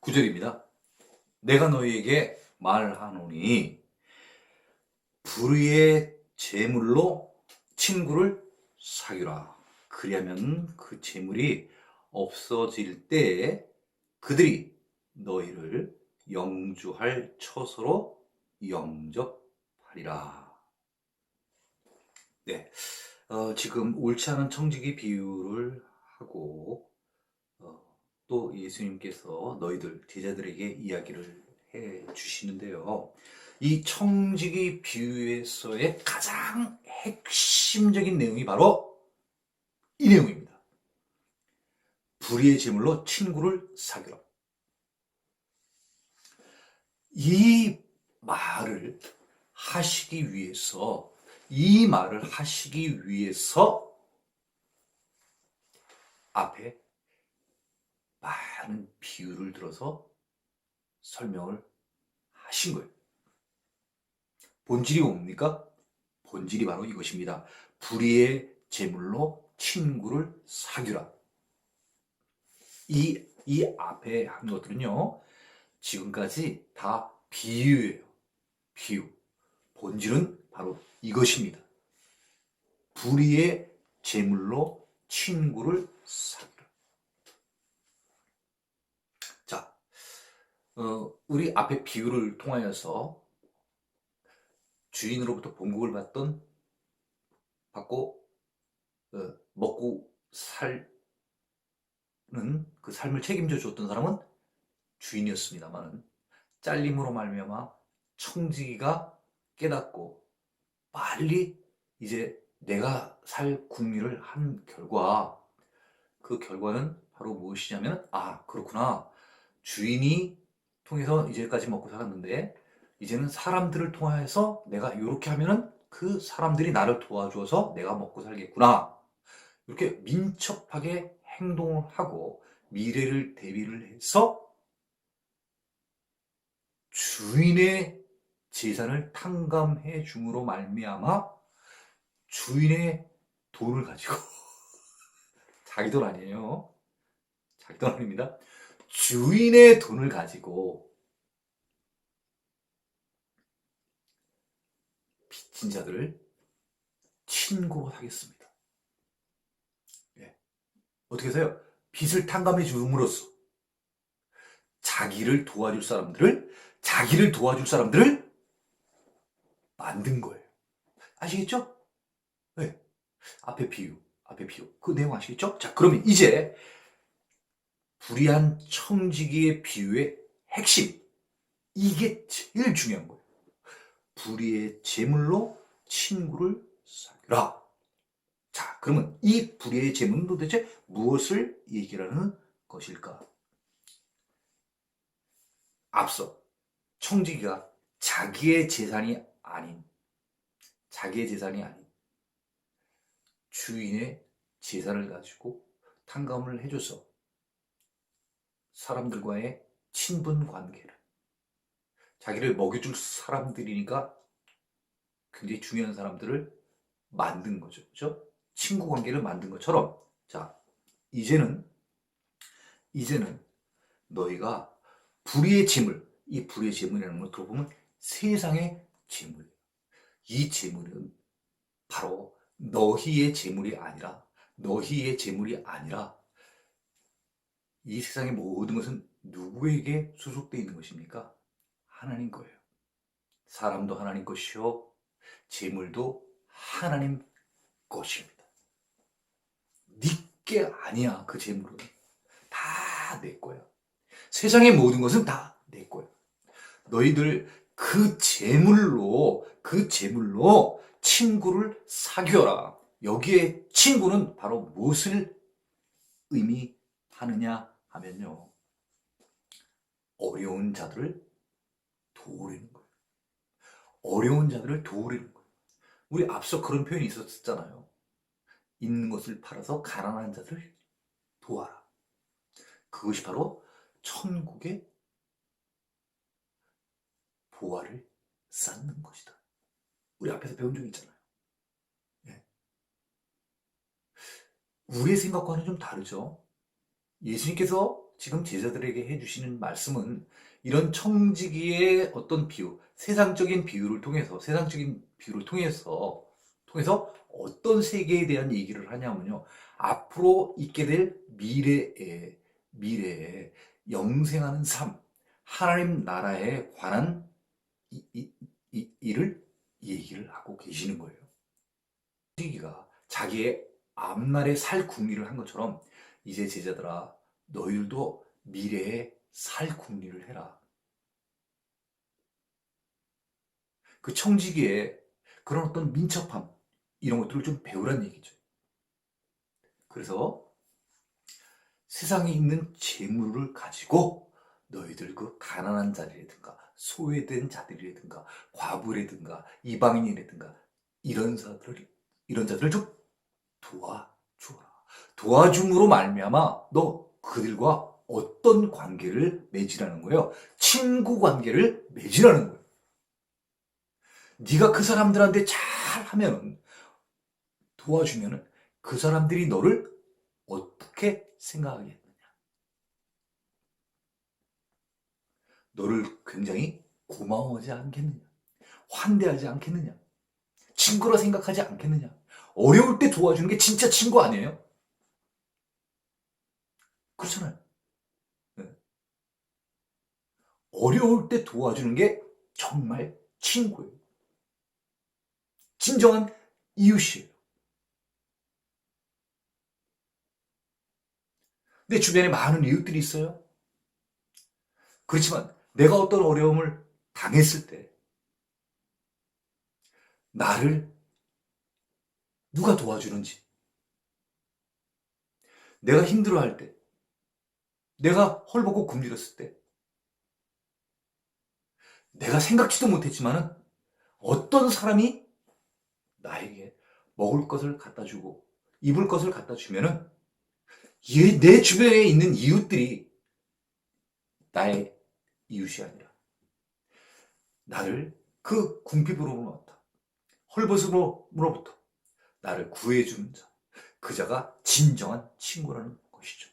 9절입니다. 내가 너희에게 말하노니 불의의 재물로 친구를 사귀라. 그리하면 그 재물이 없어질 때에 그들이 너희를 영주할 처소로 영접하리라. 네, 지금 옳지 않은 청지기 비유를 하고 또 예수님께서 너희들 제자들에게 이야기를 해 주시는데요. 이 청지기 비유에서의 가장 핵심적인 내용이 바로 이 내용입니다. 불의의 제물로 친구를 사귀라. 이 말을 하시기 위해서 앞에 많은 비유를 들어서 설명을 하신 거예요. 본질이 뭡니까? 본질이 바로 이것입니다. 불의의 제물로 친구를 사귀라. 이 앞에 한 것들은요, 지금까지 다 비유예요. 비유. 본질은 바로 이것입니다. 불의의 제물로 친구를 사귀라. 자, 우리 앞에 비유를 통하여서 주인으로부터 봉급을 받고 먹고 살는 그 삶을 책임져 줬던 사람은 주인이었습니다만, 잘림으로 말미암아 청지기가 깨닫고 빨리 이제 내가 살 궁리를 한 결과, 그 결과는 바로 무엇이냐면, 그렇구나, 주인이 통해서 이제까지 먹고 살았는데 이제는 사람들을 통해서 내가 이렇게 하면은 그 사람들이 나를 도와줘서 내가 먹고 살겠구나, 이렇게 민첩하게 행동을 하고 미래를 대비를 해서 주인의 재산을 탕감해 줌으로 말미암아 주인의 돈을 가지고 자기 돈 아니에요. 자기 돈 아닙니다. 주인의 돈을 가지고 빚진 자들을 친구하겠습니다. 예. 어떻게 해서요? 빚을 탕감해 줌으로써 자기를 도와줄 사람들을 만든 거예요. 아시겠죠? 네. 앞에 비유. 그 내용 아시겠죠? 자, 그러면 이제 불의한 청지기의 비유의 핵심. 이게 제일 중요한 거예요. 불의의 제물로 친구를 사귀라. 자, 그러면 이 불의의 제물은 도대체 무엇을 얘기하는 것일까? 앞서 청지기가 자기의 재산이 아닌 주인의 재산을 가지고 탕감을 해줘서 사람들과의 친분 관계를, 자기를 먹여줄 사람들이니까 굉장히 중요한 사람들을 만든 거죠. 그죠? 친구 관계를 만든 것처럼, 자, 이제는 너희가 불의의 재물, 이 불의의 재물이라는 걸 들어보면 세상의 재물이에요. 이 재물은 바로 너희의 재물이 아니라 이 세상의 모든 것은 누구에게 수속되어 있는 것입니까? 하나님 거예요. 사람도 하나님 것이요, 재물도 하나님 것입니다. 네 게 아니야. 그 재물은 다 내 거야. 세상의 모든 것은 다 내 거야. 너희들 그 재물로 친구를 사귀어라. 여기에 친구는 바로 무엇을 의미하느냐 하면요, 어려운 자들을 도우려는 거예요. 우리 앞서 그런 표현이 있었잖아요. 있는 것을 팔아서 가난한 자들을 도와라. 그것이 바로 천국의 보화를 쌓는 것이다. 우리 앞에서 배운 적 있잖아요. 네. 우리의 생각과는 좀 다르죠. 예수님께서 지금 제자들에게 해주시는 말씀은 이런 청지기의 어떤 비유, 세상적인 비유를 통해서 어떤 세계에 대한 얘기를 하냐면요. 앞으로 있게 될 미래에 영생하는 삶, 하나님 나라에 관한 일을 얘기를 하고 계시는 거예요. 청지기가 자기의 앞날에 살 궁리를 한 것처럼 이제 제자들아 너희들도 미래에 살 궁리를 해라. 그 청지기에 그런 어떤 민첩함 이런 것들을 좀 배우란 얘기죠. 그래서 세상에 있는 재물을 가지고 너희들 그 가난한 자들이라든가 소외된 자들이라든가 과부라든가 이방인이라든가 이런 자들을 좀 도와주어라. 도와줌으로 말미암아 너 그들과 어떤 관계를 맺으라는 거예요. 친구 관계를 맺으라는 거예요. 네가 그 사람들한테 잘하면 도와주면 그 사람들이 너를 어떻게 생각하겠느냐. 너를 굉장히 고마워하지 않겠느냐. 환대하지 않겠느냐. 친구라 생각하지 않겠느냐. 어려울 때 도와주는 게 진짜 친구 아니에요? 그렇잖아요. 네. 어려울 때 도와주는 게 정말 친구예요. 진정한 이웃이에요. 내 주변에 많은 이웃들이 있어요. 그렇지만 내가 어떤 어려움을 당했을 때 나를 누가 도와주는지, 내가 힘들어할 때, 내가 헐벗고 굶주렸을 때, 내가 생각지도 못했지만은 어떤 사람이 나에게 먹을 것을 갖다 주고 입을 것을 갖다 주면은 내 주변에 있는 이웃들이 나의 이웃이 아니라 나를 그 궁핍으로부터 헐벗음으로부터 나를 구해주는 자, 그 자가 진정한 친구라는 것이죠.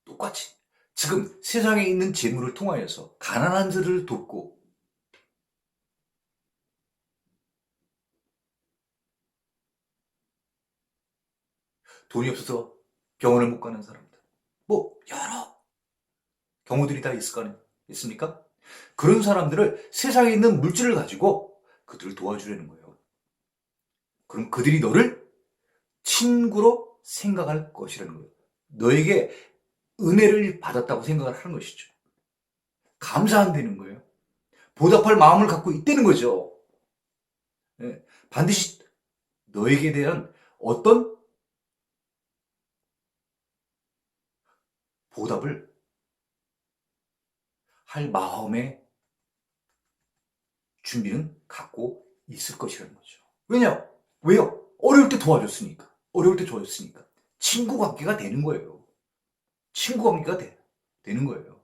똑같이 지금 세상에 있는 재물을 통하여서 가난한 자를 돕고 돈이 없어서 병원을 못 가는 사람들, 뭐 여러 경우들이 다 있을 거 아니겠습니까? 그런 사람들을 세상에 있는 물질을 가지고 그들을 도와주려는 거예요. 그럼 그들이 너를 친구로 생각할 것이라는 거예요. 너에게 은혜를 받았다고 생각을 하는 것이죠. 감사한다는 거예요. 보답할 마음을 갖고 있다는 거죠. 네, 반드시 너에게 대한 어떤 보답을 할 마음의 준비는 갖고 있을 것이라는 거죠. 왜요? 어려울 때 도와줬으니까. 친구 관계가 되는 거예요. 친구 관계가 되는 거예요.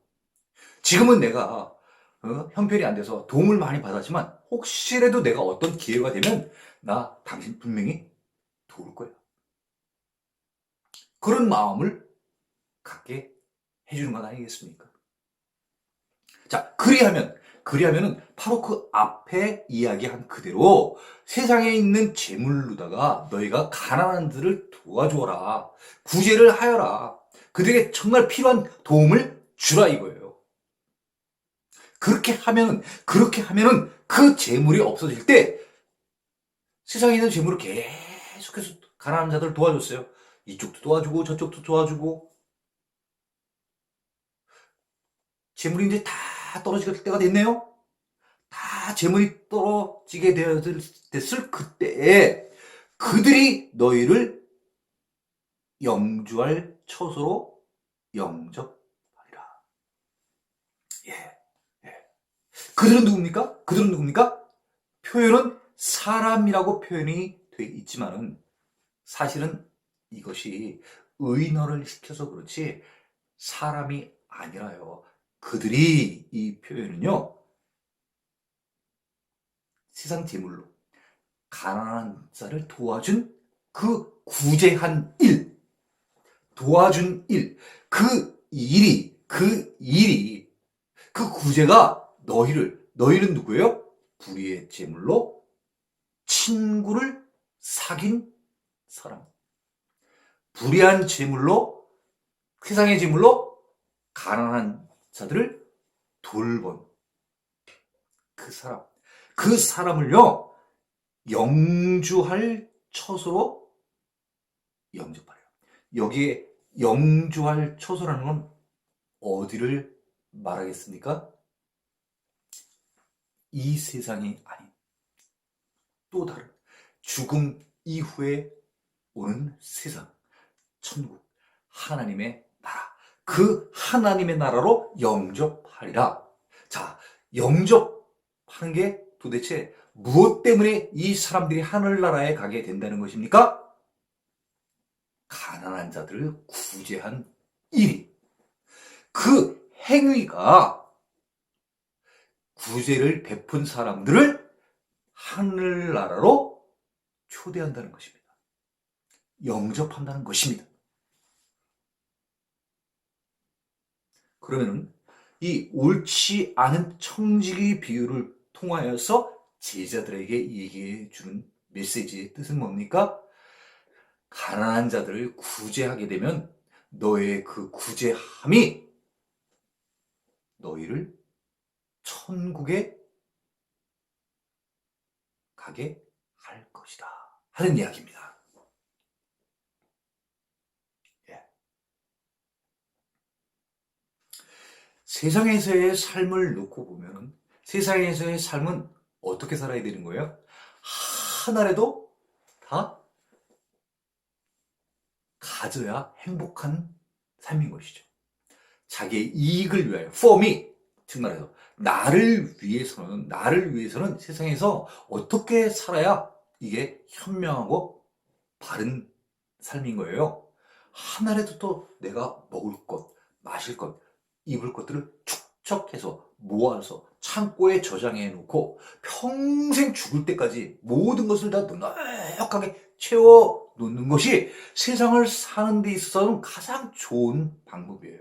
지금은 내가 형편이 안 돼서 도움을 많이 받았지만 혹시라도 내가 어떤 기회가 되면 나 당신 분명히 도울 거야. 그런 마음을 갖게 해주는 것 아니겠습니까? 자, 그리하면은 바로 그 앞에 이야기한 그대로 세상에 있는 재물로다가 너희가 가난한 자를 도와줘라. 구제를 하여라. 그들에게 정말 필요한 도움을 주라 이거예요. 그렇게 하면은 그 재물이 없어질 때 세상에 있는 재물을 계속해서 가난한 자들을 도와줬어요. 이쪽도 도와주고 저쪽도 도와주고 재물이 이제 다 떨어질 때가 됐네요. 다 재물이 떨어지게 됐을 그때에 그들이 너희를 영주할 처소로 영접하리라. 예, 예. 그들은 누굽니까? 표현은 사람이라고 표현이 돼 있지만은 사실은 이것이 의인어를 시켜서 그렇지 사람이 아니라요. 그들이 이 표현은요. 세상 재물로 가난한 자를 도와준 그 구제한 일, 도와준 일, 그 그 구제가 너희는 누구예요? 불의의 제물로 친구를 사귄 사람. 불의한 제물로, 세상의 제물로 가난한 자들을 돌본 그 사람. 그 사람을요, 영주할 처소로 영접하래요. 여기에 영주할 처소라는 건 어디를 말하겠습니까? 이 세상이 아닌 또 다른 죽음 이후에 오는 세상, 천국, 하나님의 나라. 그 하나님의 나라로 영접하리라. 자, 영접하는 게 도대체 무엇 때문에 이 사람들이 하늘나라에 가게 된다는 것입니까? 가난한 자들을 구제한 일이. 그 행위가 구제를 베푼 사람들을 하늘나라로 초대한다는 것입니다. 영접한다는 것입니다. 그러면은 이 옳지 않은 청지기 비유를 통하여서 제자들에게 얘기해 주는 메시지의 뜻은 뭡니까? 가난한 자들을 구제하게 되면 너의 그 구제함이 너희를 천국에 가게 할 것이다 하는 이야기입니다. 세상에서의 삶을 놓고 보면 세상에서의 삶은 어떻게 살아야 되는 거예요? 하나라도 다 가져야 행복한 삶인 것이죠. 자기의 이익을 위하여, for me, 즉 말해서 나를 위해서는 세상에서 어떻게 살아야 이게 현명하고 바른 삶인 거예요. 하나라도 또 내가 먹을 것, 마실 것, 입을 것들을 축적해서 모아서 창고에 저장해 놓고 평생 죽을 때까지 모든 것을 다 넉넉하게 채워 놓는 것이 세상을 사는 데 있어서는 가장 좋은 방법이에요.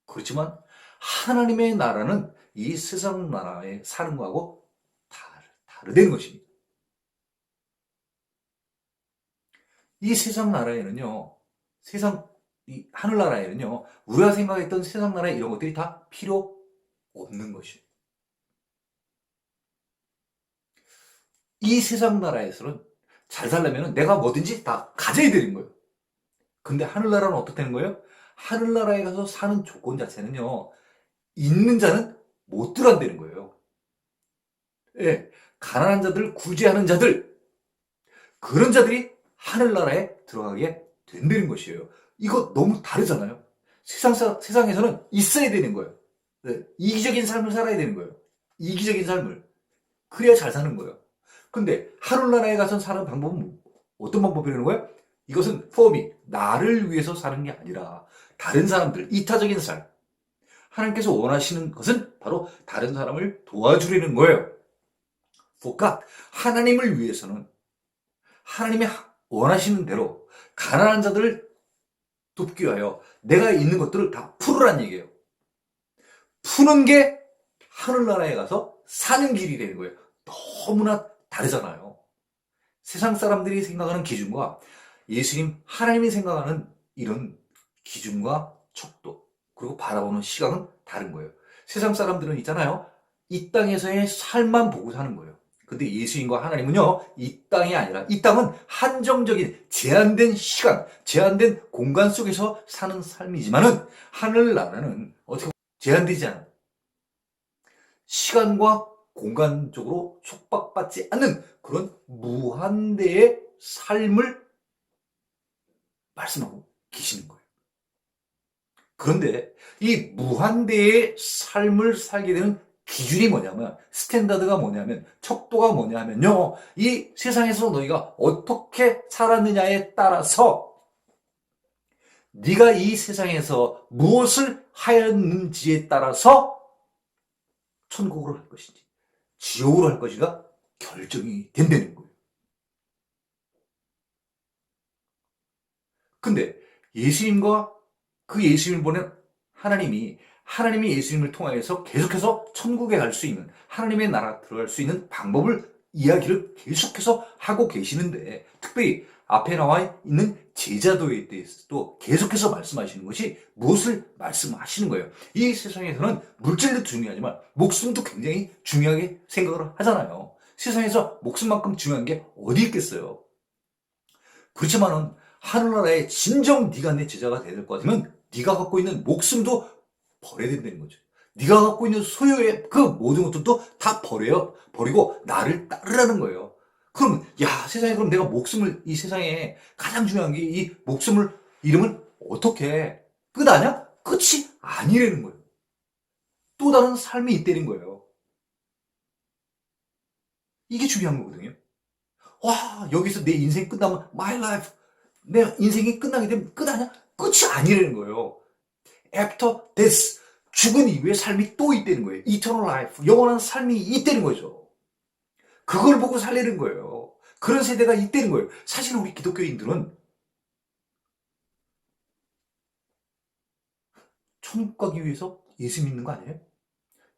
그렇지만 하나님의 나라는 이 세상 나라에 사는 거하고 다르다는 것입니다. 이 세상 나라에는요, 이 하늘나라에는요, 우리가 생각했던 세상 나라에 이런 것들이 다 필요 없는 것이에요. 이 세상 나라에서는 잘 살려면 내가 뭐든지 다 가져야 되는 거예요. 근데 하늘나라는 어떻게 되는 거예요? 하늘나라에 가서 사는 조건 자체는요, 있는 자는 못 들어간다는 거예요. 예, 가난한 자들, 구제하는 자들, 그런 자들이 하늘나라에 들어가게 된다는 것이에요. 이거 너무 다르잖아요. 세상에서는 있어야 되는 거예요. 네, 이기적인 삶을 살아야 되는 거예요. 이기적인 삶을. 그래야 잘 사는 거예요. 근데 하늘나라에 가서 사는 방법은 어떤 방법이라는 거예요? 이것은 폼이 나를 위해서 사는 게 아니라 다른 사람들, 이타적인 삶. 하나님께서 원하시는 것은 바로 다른 사람을 도와주려는 거예요. 그러니까 하나님을 위해서는 하나님이 원하시는 대로 가난한 자들을 돕기 위하여 내가 있는 것들을 다 풀으란 얘기예요. 푸는 게 하늘나라에 가서 사는 길이 되는 거예요. 너무나 다르잖아요. 세상 사람들이 생각하는 기준과 예수님, 하나님이 생각하는 이런 기준과 척도, 그리고 바라보는 시각은 다른 거예요. 세상 사람들은 있잖아요. 이 땅에서의 삶만 보고 사는 거예요. 근데 예수님과 하나님은요, 이 땅이 아니라, 이 땅은 한정적인 제한된 시간, 제한된 공간 속에서 사는 삶이지만은, 하늘나라는 어떻게 제한되지 않아요. 시간과 공간적으로 속박받지 않는 그런 무한대의 삶을 말씀하고 계시는 거예요. 그런데 이 무한대의 삶을 살게 되는 기준이 뭐냐면, 스탠다드가 뭐냐면, 척도가 뭐냐면요, 이 세상에서 너희가 어떻게 살았느냐에 따라서 네가 이 세상에서 무엇을 하였는지에 따라서 천국으로 할 것인지 지옥으로 할 것인가 결정이 된다는 거예요. 근데 예수님과 그 예수님을 보낸 하나님이 예수님을 통하여서 계속해서 천국에 갈 수 있는, 하나님의 나라 들어갈 수 있는 방법을 이야기를 계속해서 하고 계시는데, 특별히 앞에 나와 있는 제자도에 대해서도 계속해서 말씀하시는 것이 무엇을 말씀하시는 거예요. 이 세상에서는 물질도 중요하지만 목숨도 굉장히 중요하게 생각을 하잖아요. 세상에서 목숨만큼 중요한 게 어디 있겠어요. 그렇지만은 하늘나라에 진정 네가 내 제자가 될 것 같으면 네가 갖고 있는 목숨도 버려야 된다는 거죠. 네가 갖고 있는 소유의 그 모든 것들도 다 버리고 나를 따르라는 거예요. 그럼 세상에 그럼 내가 목숨을 이 세상에 가장 중요한 게 이 목숨을 이름을 어떻게 끝 아냐? 끝이 아니라는 거예요. 또 다른 삶이 있다는 거예요. 이게 중요한 거거든요. 여기서 내 인생 끝나면 my life 내 인생이 끝나게 되면 끝 아니야? 끝이 아니라는 거예요. After death 죽은 이후의 삶이 또 있다는 거예요. Eternal life 영원한 삶이 있다는 거죠. 그걸 보고 살리는 거예요. 그런 세대가 있다는 거예요. 사실 우리 기독교인들은 천국 가기 위해서 예수 믿는 거 아니에요?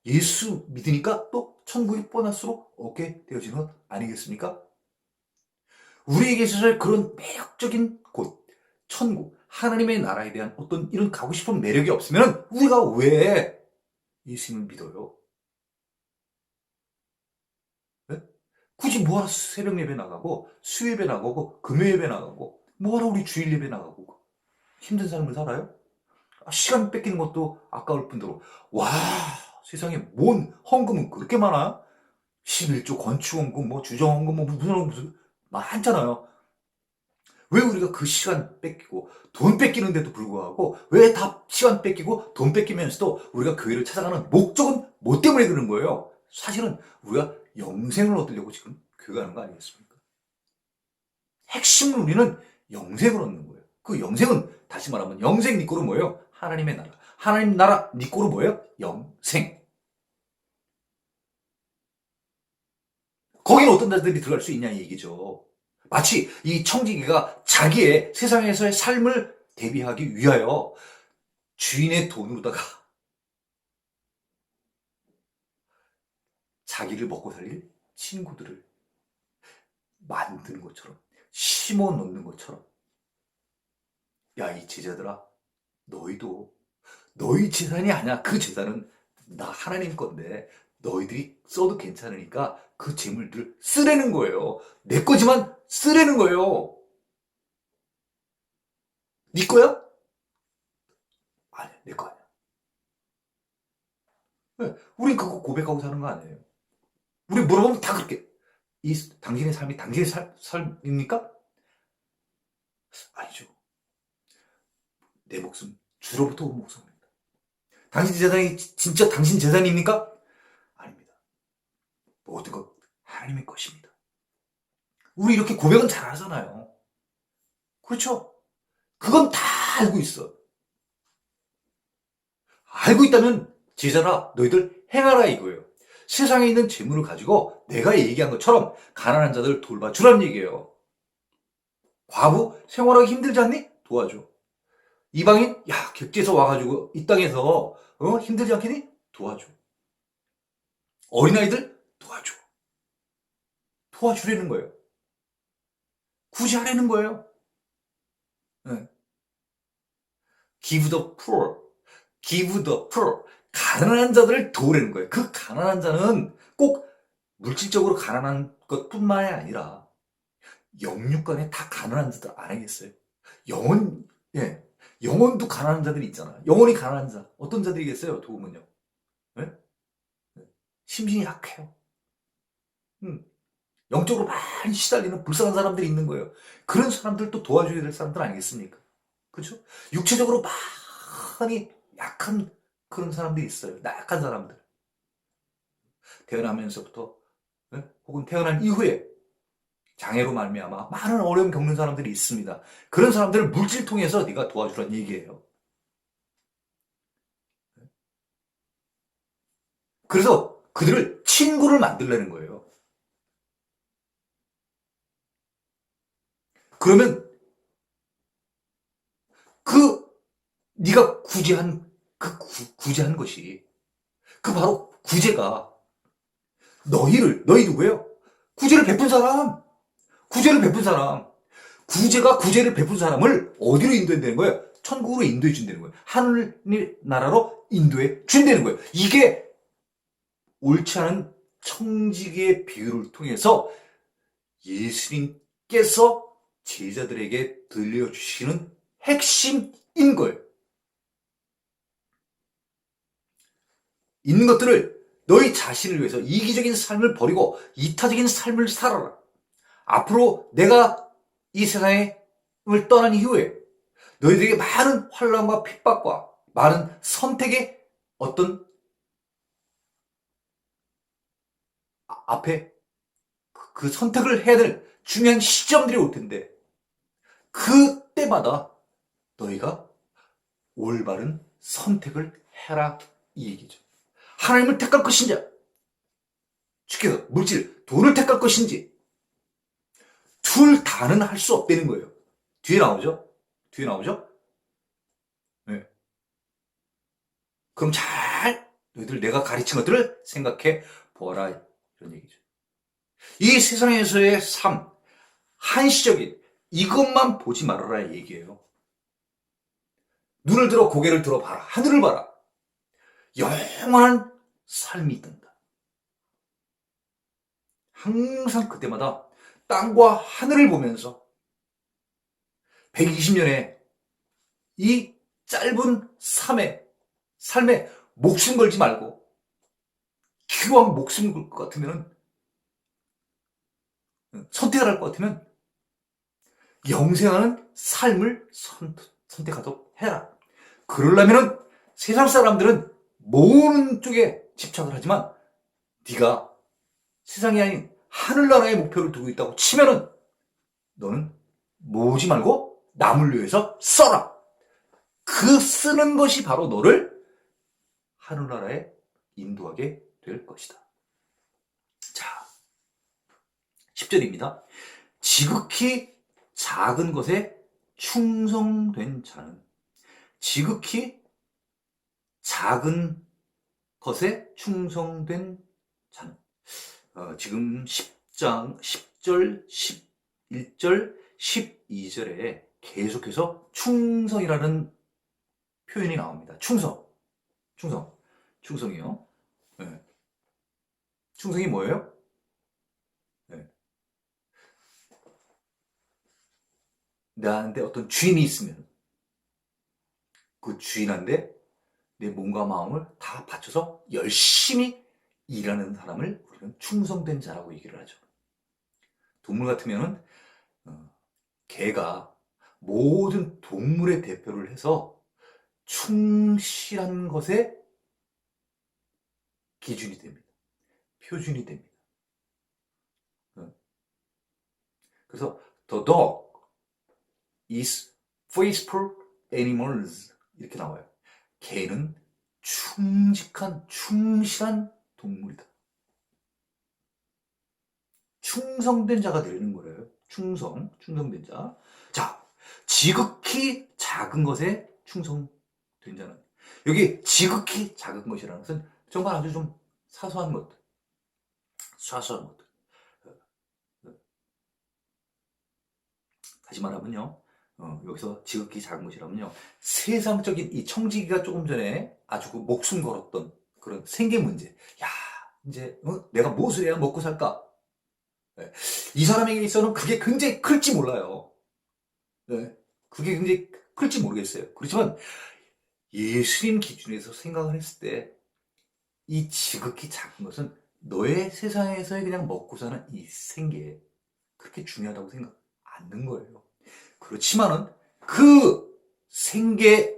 예수 믿으니까 또 천국이 보너스로 얻게 되어지는 것 아니겠습니까? 우리에게 있어서 그런 매력적인 곳, 천국, 하나님의 나라에 대한 어떤 이런 가고 싶은 매력이 없으면 우리가 왜 예수님을 믿어요? 네? 굳이 뭐하러 새벽 예배 나가고 수예배 나가고 금요예배 나가고 뭐하러 우리 주일 예배 나가고 힘든 삶을 살아요? 시간 뺏기는 것도 아까울 뿐더러 세상에 뭔 헌금은 그렇게 많아? 11조 건축헌금 주정헌금 무슨 많잖아요. 왜 우리가 그 시간 뺏기고 돈 뺏기는데도 불구하고 왜 다 시간 뺏기고 돈 뺏기면서도 우리가 교회를 찾아가는 목적은 뭐 때문에 그런 거예요? 사실은 우리가 영생을 얻으려고 지금 교회 가는 거 아니겠습니까? 핵심은 우리는 영생을 얻는 거예요. 그 영생은 다시 말하면 영생 니 꼴은 뭐예요? 하나님의 나라. 하나님 나라 니 꼴은 뭐예요? 영생. 거기는 어떤 자들이 들어갈 수 있냐 이 얘기죠. 마치 이 청지기가 자기의 세상에서의 삶을 대비하기 위하여 주인의 돈으로다가 자기를 먹고 살릴 친구들을 만드는 것처럼 심어 놓는 것처럼 이 제자들아 너희도 너희 재산이 아니야. 그 재산은 나 하나님 건데 너희들이 써도 괜찮으니까 그 재물들을 쓰라는 거예요. 내 거지만 쓰라는 거예요. 네 거야? 아니야, 내 거 아니야. 네, 우린 그거 고백하고 사는 거 아니에요. 우리 물어보면 다 그렇게. 당신의 삶이 당신의 삶입니까? 아니죠. 내 목숨, 주로부터 온 목숨입니다. 당신 재산이 진짜 당신 재산입니까? 아닙니다. 모든 것 하나님의 것입니다. 우리 이렇게 고백은 잘 하잖아요. 그렇죠? 그건 다 알고 있어. 알고 있다면 제자라 너희들 행하라 이거예요. 세상에 있는 재물을 가지고 내가 얘기한 것처럼 가난한 자들 돌봐주란 얘기예요. 과부 생활하기 힘들지 않니? 도와줘. 이방인 객지에서 와가지고 이 땅에서 힘들지 않겠니? 도와줘. 어린아이들 도와줘. 도와주라는 거예요. 굳이 하라는 거예요. 네. Give the poor. Give the poor. 가난한 자들을 도우라는 거예요. 그 가난한 자는 꼭 물질적으로 가난한 것뿐만이 아니라 영육간에 다 가난한 자들 아니겠어요? 영혼, 예. 영혼도 가난한 자들이 있잖아. 영혼이 가난한 자. 어떤 자들이겠어요? 도우면요. 예? 심신이 약해요. 영적으로 많이 시달리는 불쌍한 사람들이 있는 거예요. 그런 사람들도 도와줘야 될 사람들 아니겠습니까? 그렇죠? 육체적으로 많이 약한 그런 사람들이 있어요. 약한 사람들. 태어나면서부터 혹은 태어난 이후에 장애로 말미암아 많은 어려움 겪는 사람들이 있습니다. 그런 사람들을 물질 통해서 네가 도와주란 얘기예요. 그래서 그들을 친구를 만들려는 거예요. 그러면 그 네가 구제한 구제한 것이 그 바로 구제가 너희 누구예요? 구제를 베푼 사람, 구제를 베푼 사람, 구제가 구제를 베푼 사람을 어디로 인도한다는 거예요? 천국으로 인도해 준다는 거예요. 하늘 나라로 인도해 준다는 거예요. 이게 옳지 않은 청지기의 비유를 통해서 예수님께서 제자들에게 들려주시는 핵심인 거예요. 있는 것들을 너희 자신을 위해서 이기적인 삶을 버리고 이타적인 삶을 살아라. 앞으로 내가 이 세상을 떠난 이후에 너희들에게 많은 환난과 핍박과 많은 선택의 어떤 앞에 그 선택을 해야 될 중요한 시점들이 올 텐데 그때마다 너희가 올바른 선택을 해라 이 얘기죠. 하나님을 택할 것인지 주께서 물질, 돈을 택할 것인지 둘 다는 할 수 없다는 거예요. 뒤에 나오죠? 뒤에 나오죠? 네. 그럼 잘 너희들 내가 가르친 것들을 생각해 보아라 이런 얘기죠. 이 세상에서의 삶, 한시적인 이것만 보지 말아라 얘기예요. 눈을 들어 고개를 들어봐라. 하늘을 봐라. 영원한 삶이 있단다. 항상 그때마다 땅과 하늘을 보면서 120년의 이 짧은 삶에 목숨 걸지 말고 기왕 목숨 걸 것 같으면 선택을 할 것 같으면 영생하는 삶을 선택하도록 해라. 그러려면은 세상 사람들은 모으는 쪽에 집착을 하지만 네가 세상이 아닌 하늘나라의 목표를 두고 있다고 치면은 너는 모으지 말고 남을 위해서 써라. 그 쓰는 것이 바로 너를 하늘나라에 인도하게 될 것이다. 자, 10절입니다. 지극히 작은 것에 충성된 자는 지극히 작은 것에 충성된 자는 지금 10절, 11절, 12절에 계속해서 충성이라는 표현이 나옵니다. 충성이요. 네. 충성이 뭐예요? 네. 나한테 어떤 주인이 있으면 그 주인한테 내 몸과 마음을 다 바쳐서 열심히 일하는 사람을 우리는 충성된 자라고 얘기를 하죠. 동물 같으면 개가 모든 동물의 대표를 해서 충실한 것에 기준이 됩니다. 표준이 됩니다. 그래서 the dog is faithful animals 이렇게 나와요. 개는 충실한 동물이다. 충성된 자가 되는 거예요. 충성된 자. 자, 지극히 작은 것에 충성된 자는 여기 지극히 작은 것이라는 것은 정말 아주 좀 사소한 것들. 다시 말하면요. 여기서 지극히 작은 것이라면요. 세상적인 이 청지기가 조금 전에 아주 그 목숨 걸었던 그런 생계 문제. 야, 이제 내가 무엇을 해야 먹고 살까? 네. 이 사람에게 있어서는 그게 굉장히 클지 몰라요. 네. 그게 굉장히 클지 모르겠어요. 그렇지만 예수님 기준에서 생각을 했을 때 이 지극히 작은 것은 너의 세상에서의 그냥 먹고 사는 이 생계에 그렇게 중요하다고 생각 않는 거예요. 그렇지만은 그 생계에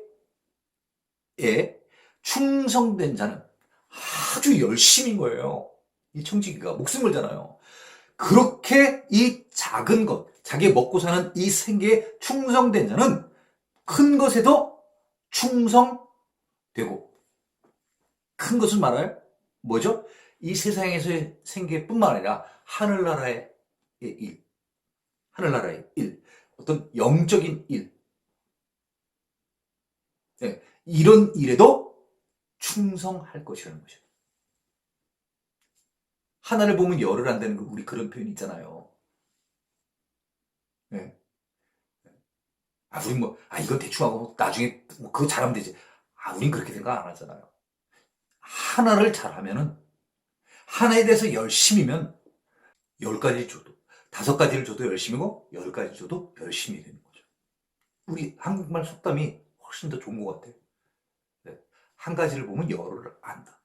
충성된 자는 아주 열심인 거예요. 이 청지기가 목숨 걸잖아요. 그렇게 이 작은 것, 자기 먹고 사는 이 생계에 충성된 자는 큰 것에도 충성되고 큰 것은 말아요? 뭐죠? 이 세상에서의 생계뿐만 아니라 하늘나라의 일, 어떤 영적인 일, 예, 이런 일에도 충성할 것이라는 거죠. 하나를 보면 열을 안다는 거, 우리 그런 표현 있잖아요. 예. 우린 뭐, 이건 대충 하고, 나중에, 그거 잘하면 되지. 우린 그렇게 생각 안 하잖아요. 하나를 잘하면은, 하나에 대해서 열심이면, 10가지 줘도, 5가지를 줘도 열심이고, 10가지 줘도 열심히 되는 거죠. 우리 한국말 속담이 훨씬 더 좋은 것 같아요. 네. 한 가지를 보면 열을 안다.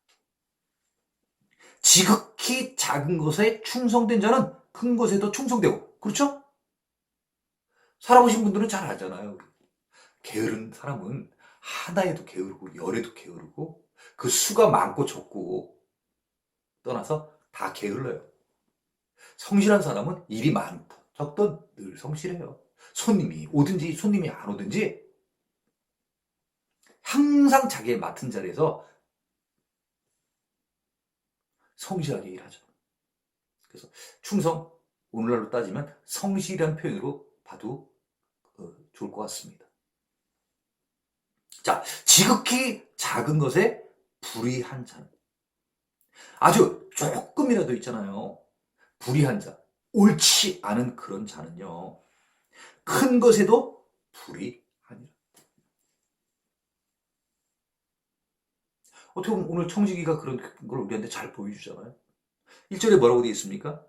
지극히 작은 것에 충성된 자는 큰 것에도 충성되고, 그렇죠? 살아보신 분들은 잘 알잖아요. 게으른 사람은 하나에도 게으르고 열에도 게으르고 그 수가 많고 적고 떠나서 다 게을러요. 성실한 사람은 일이 많든 적든 늘 성실해요. 손님이 오든지 손님이 안 오든지 항상 자기의 맡은 자리에서 성실하게 일하죠. 그래서 충성, 오늘날로 따지면 성실한 표현으로 봐도 좋을 것 같습니다. 자, 지극히 작은 것에 불의한 자는, 아주 조금이라도 있잖아요. 불의한 자, 옳지 않은 그런 자는요, 큰 것에도 불의하니라. 어떻게 보면 오늘 청지기가 그런 걸 우리한테 잘 보여주잖아요. 1절에 뭐라고 되어 있습니까?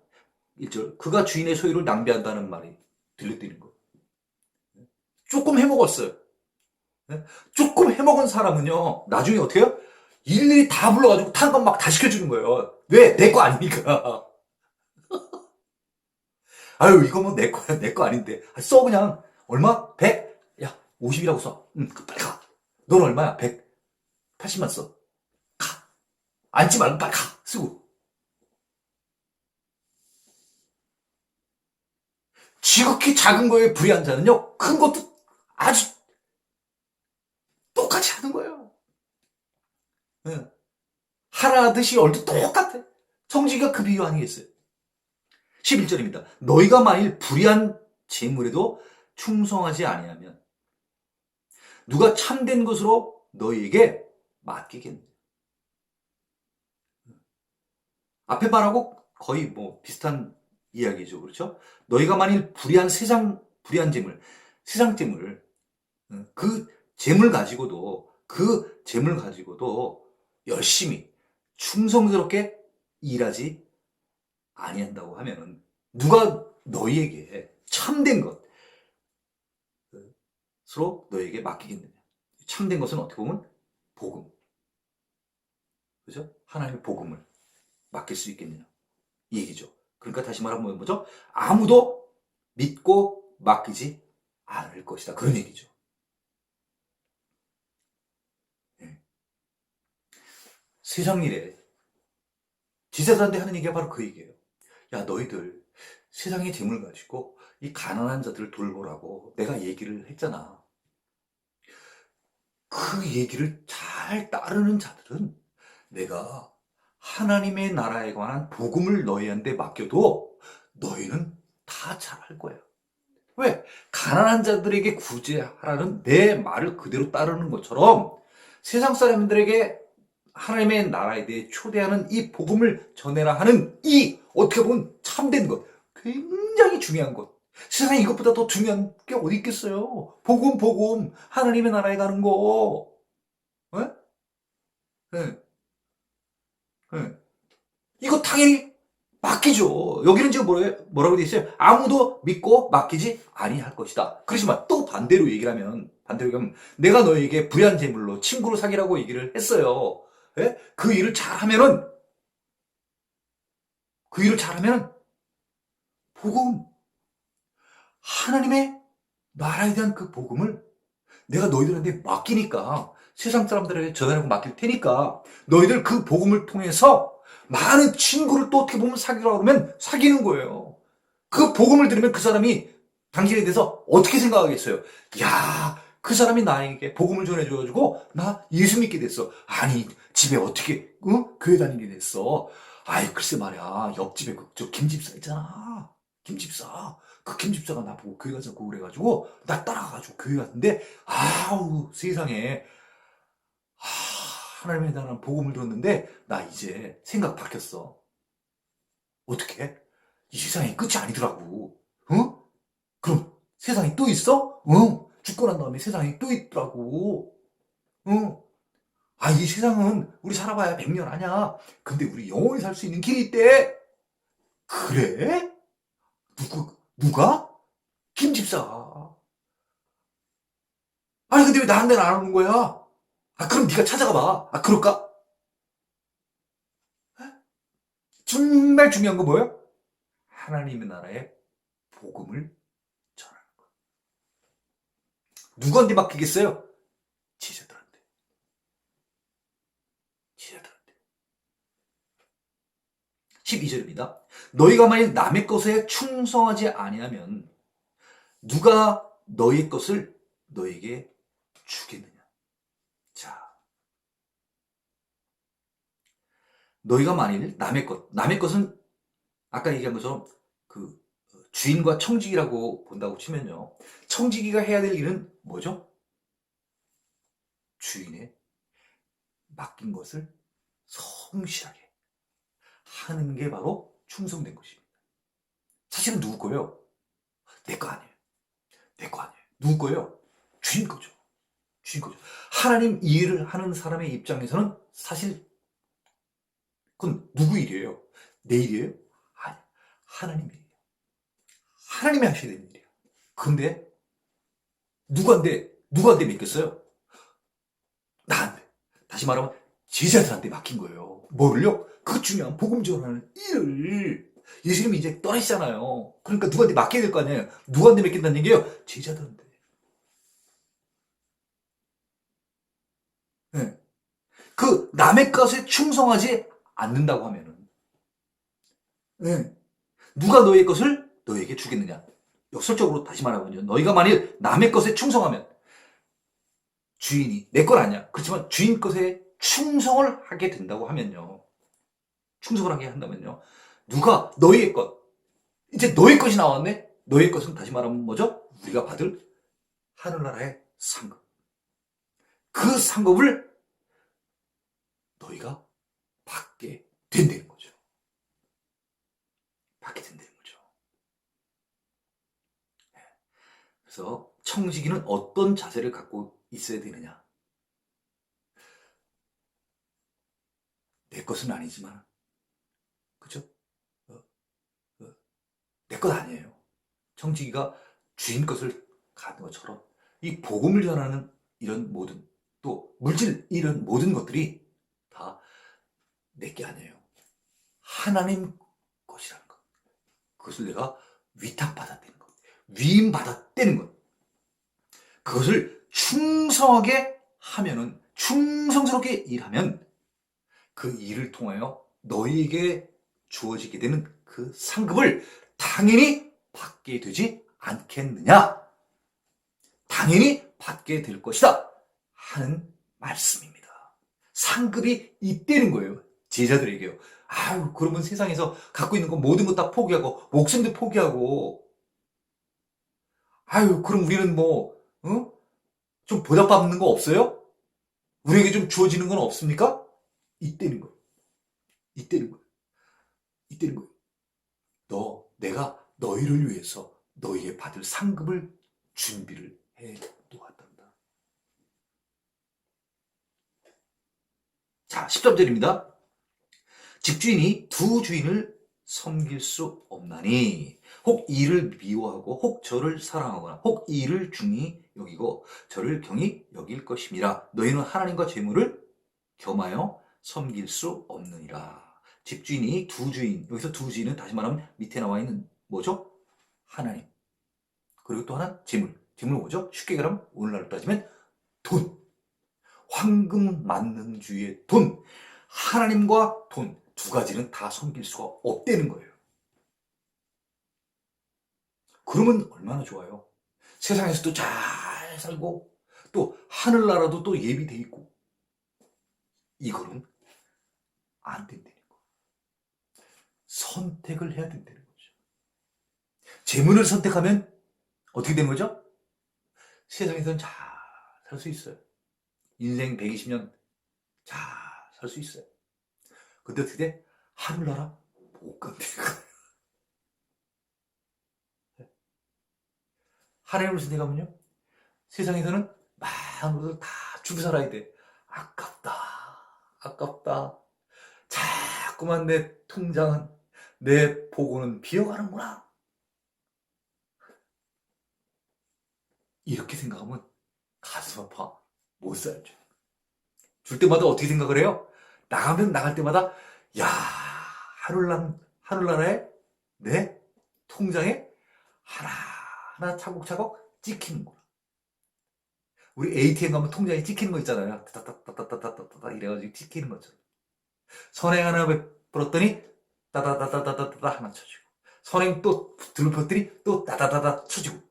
1절, 그가 주인의 소유를 낭비한다는 말이 들려드리는 거. 조금 해먹었어요. 조금 해먹은 사람은요, 나중에 어떻게 해요? 일일이 다 불러가지고 타는 건 막 다 시켜주는 거예요. 왜? 내 거 아니니까. 아유, 이거 뭐 내 거야. 내 거 아닌데. 써, 그냥. 얼마? 100? 야, 50이라고 써. 빨리 가. 넌 얼마야? 100. 80만 써. 가. 앉지 말고 빨리 가. 쓰고. 지극히 작은 거에 불의한 자는요, 큰 것도 아주 똑같이 하는 거예요. 네. 하나듯이 얼도 똑같아. 성지가 그 비유 아니겠어요? 11절입니다. 너희가 만일 불의한 재물에도 충성하지 아니하면 누가 참된 것으로 너희에게 맡기겠느냐. 앞에 말하고 거의 뭐 비슷한 이야기죠. 그렇죠? 너희가 만일 불의한 재물, 세상 재물, 그 재물 가지고도 열심히 충성스럽게 일하지 아니한다고 하면은 누가 너희에게 참된 것으로 너희에게 맡기겠느냐. 참된 것은 어떻게 보면 복음. 그죠? 하나님의 복음을 맡길 수 있겠느냐. 이 얘기죠. 그러니까 다시 말하면 뭐죠? 아무도 믿고 맡기지 않을 것이다. 그런 얘기죠. 네. 세상 일에 지사들한테 하는 얘기가 바로 그 얘기예요. 야, 너희들 세상의 재물 가지고 이 가난한 자들을 돌보라고 내가 얘기를 했잖아. 그 얘기를 잘 따르는 자들은 내가 하나님의 나라에 관한 복음을 너희한테 맡겨도 너희는 다 잘할 거야. 왜? 가난한 자들에게 구제하라는 내 말을 그대로 따르는 것처럼 세상 사람들에게 하나님의 나라에 대해 초대하는 이 복음을 전해라 하는 이 어떻게 보면 참된 것, 굉장히 중요한 것. 세상에 이것보다 더 중요한 게 어디 있겠어요? 복음, 하나님의 나라에 가는 거. 네? 네. 네. 이거 당연히 맡기죠. 여기는 지금 뭐라고 돼 있어요? 아무도 믿고 맡기지 아니할 것이다. 그렇지만 또 반대로 얘기하면 내가 너에게 불의한 재물로 친구를 사귀라고 얘기를 했어요. 예? 그 일을 잘하면은 복음, 하나님의 나라에 대한 그 복음을 내가 너희들한테 맡기니까, 세상 사람들에게 전하라고 맡길 테니까 너희들 그 복음을 통해서 많은 친구를 또 어떻게 보면 사귀라고 하면 사귀는 거예요. 그 복음을 들으면 그 사람이 당신에 대해서 어떻게 생각하겠어요? 야, 그 사람이 나에게 복음을 전해줘가지고 나 예수 믿게 됐어. 아니, 집에 어떻게 교회 다니게 됐어? 아이, 글쎄 말이야, 옆집에 저 김집사 있잖아. 김집사. 그 김 집사가 나보고 교회 가자고 그래가지고 나 따라가가지고 교회 갔는데 아우 세상에 하나님에 대한 복음을 들었는데 나 이제 생각 바뀌었어. 어떻게? 이 세상이 끝이 아니더라고. 응? 그럼 세상이 또 있어? 응. 죽고 난 다음에 세상이 또 있더라고. 응. 아, 이 세상은 우리 살아봐야 100년 아냐. 근데 우리 영원히 살 수 있는 길이 있대. 그래? 누가? 김 집사. 아니, 근데 왜 나한테는 안 오는 거야? 아, 그럼 네가 찾아가 봐. 아, 그럴까? 정말 중요한 건 뭐야? 하나님의 나라의 복음을 전하는 거. 누구한테 맡기겠어요? 제자들한테. 제자들한테. 12절입니다. 너희가 만일 남의 것에 충성하지 아니하면 누가 너희 것을 너에게 주겠느냐. 자, 너희가 만일 남의 것은 아까 얘기한 것처럼 그 주인과 청지기라고 본다고 치면요. 청지기가 해야 될 일은 뭐죠? 주인의 맡긴 것을 성실하게 하는 게 바로 충성된 것입니다. 사실은 누구 거예요? 내 거 아니에요. 내 거 아니에요. 누구 거예요? 주인 거죠. 주인 거죠. 하나님 일을 하는 사람의 입장에서는 사실 그건 누구 일이에요? 내 일이에요? 아니, 하나님 일이에요. 하나님이 하셔야 되는 일이에요. 근데 누구한테 맡겼어요? 나한테. 다시 말하면 제자들한테 맡긴 거예요. 뭐를요? 그 중요한 복음 전하는 일을. 예수님이 이제 떠나시잖아요. 그러니까 누구한테 맡겨야 될 거 아니에요. 누구한테 맡긴다는 얘기예요? 제자들한테. 네. 그 남의 것에 충성하지 않는다고 하면은 네. 누가 너의 것을 너에게 주겠느냐? 역설적으로 다시 말하면요. 너희가 만일 남의 것에 충성하면 주인이 내 건 아니야. 그렇지만 주인 것에 충성을 하게 된다고 하면요. 충성을 하게 한다면요. 누가 너희의 것, 이제 너희 것이 나왔네? 너희 것은 다시 말하면 뭐죠? 우리가 받을 하늘나라의 상급. 그 상급을 너희가 받게 된다는 거죠. 받게 된다는 거죠. 그래서 청지기는 어떤 자세를 갖고 있어야 되느냐? 내 것은 아니지만, 그죠? 어, 내 것 아니에요. 청지기가 주인 것을 가는 것처럼 이 복음을 전하는 이런 모든 또 물질 이런 모든 것들이 다 내 게 아니에요. 하나님 것이라는 것. 그것을 내가 위탁받았다는 것. 위임받았다는 것. 그것을 충성하게 하면은 충성스럽게 일하면 그 일을 통하여 너희에게 주어지게 되는 그 상급을 당연히 받게 되지 않겠느냐? 당연히 받게 될 것이다. 하는 말씀입니다. 상급이 있다는 거예요. 제자들에게요. 아유, 그러면 세상에서 갖고 있는 거 모든 거 다 포기하고, 목숨도 포기하고, 아유, 그럼 우리는 뭐, 어? 좀 보답받는 거 없어요? 우리에게 좀 주어지는 건 없습니까? 있다는 거예요. 있다는 거예요. 있다는 거예요. 내가 너희를 위해서 너희의 받을 상급을 준비를 해 놓았단다. 자, 13절입니다. 집주인이 두 주인을 섬길 수 없나니 혹 이를 미워하고 혹 저를 사랑하거나 혹 이를 중히 여기고 저를 경히 여길 것임이라. 너희는 하나님과 재물을 겸하여 섬길 수 없느니라. 집주인이 두 주인, 여기서 두 주인은 다시 말하면 밑에 나와 있는 뭐죠? 하나님. 그리고 또 하나 재물. 재물은 뭐죠? 쉽게 말하면 오늘날로 따지면 돈. 황금 맞는 주의 돈. 하나님과 돈. 두 가지는 다 섬길 수가 없다는 거예요. 그러면 얼마나 좋아요. 세상에서도 잘 살고 또 하늘나라도 또 예비돼 있고 이거는 안 된다는 거. 선택을 해야 된다는 거죠. 재물을 선택하면 어떻게 되는 거죠? 세상에서는 잘 살 수 있어요. 인생 120년 잘 살 수 있어요. 근데 어떻게 돼? 하늘나라 못 간다는 거예요. 하나님을 선택하면요, 세상에서는 많은 것을 다 주고 살아야 돼. 아깝다. 아깝다. 자꾸만 내 통장은, 내 보고는 비어가는구나. 이렇게 생각하면 가슴 아파. 못 살죠. 줄 때마다 어떻게 생각을 해요? 나갈 때마다, 야, 하늘나라에 내 통장에 하나하나 차곡차곡 찍히는구나. 우리 ATM 가면 통장에 찍히는 거 있잖아요. 따따따따따따따 이래가지고 찍히는 것처럼. 선행 하나 베풀었더니 따다다다다다다 하나 쳐주고, 선행 또 들풀었더니 또 따다다다 쳐주고.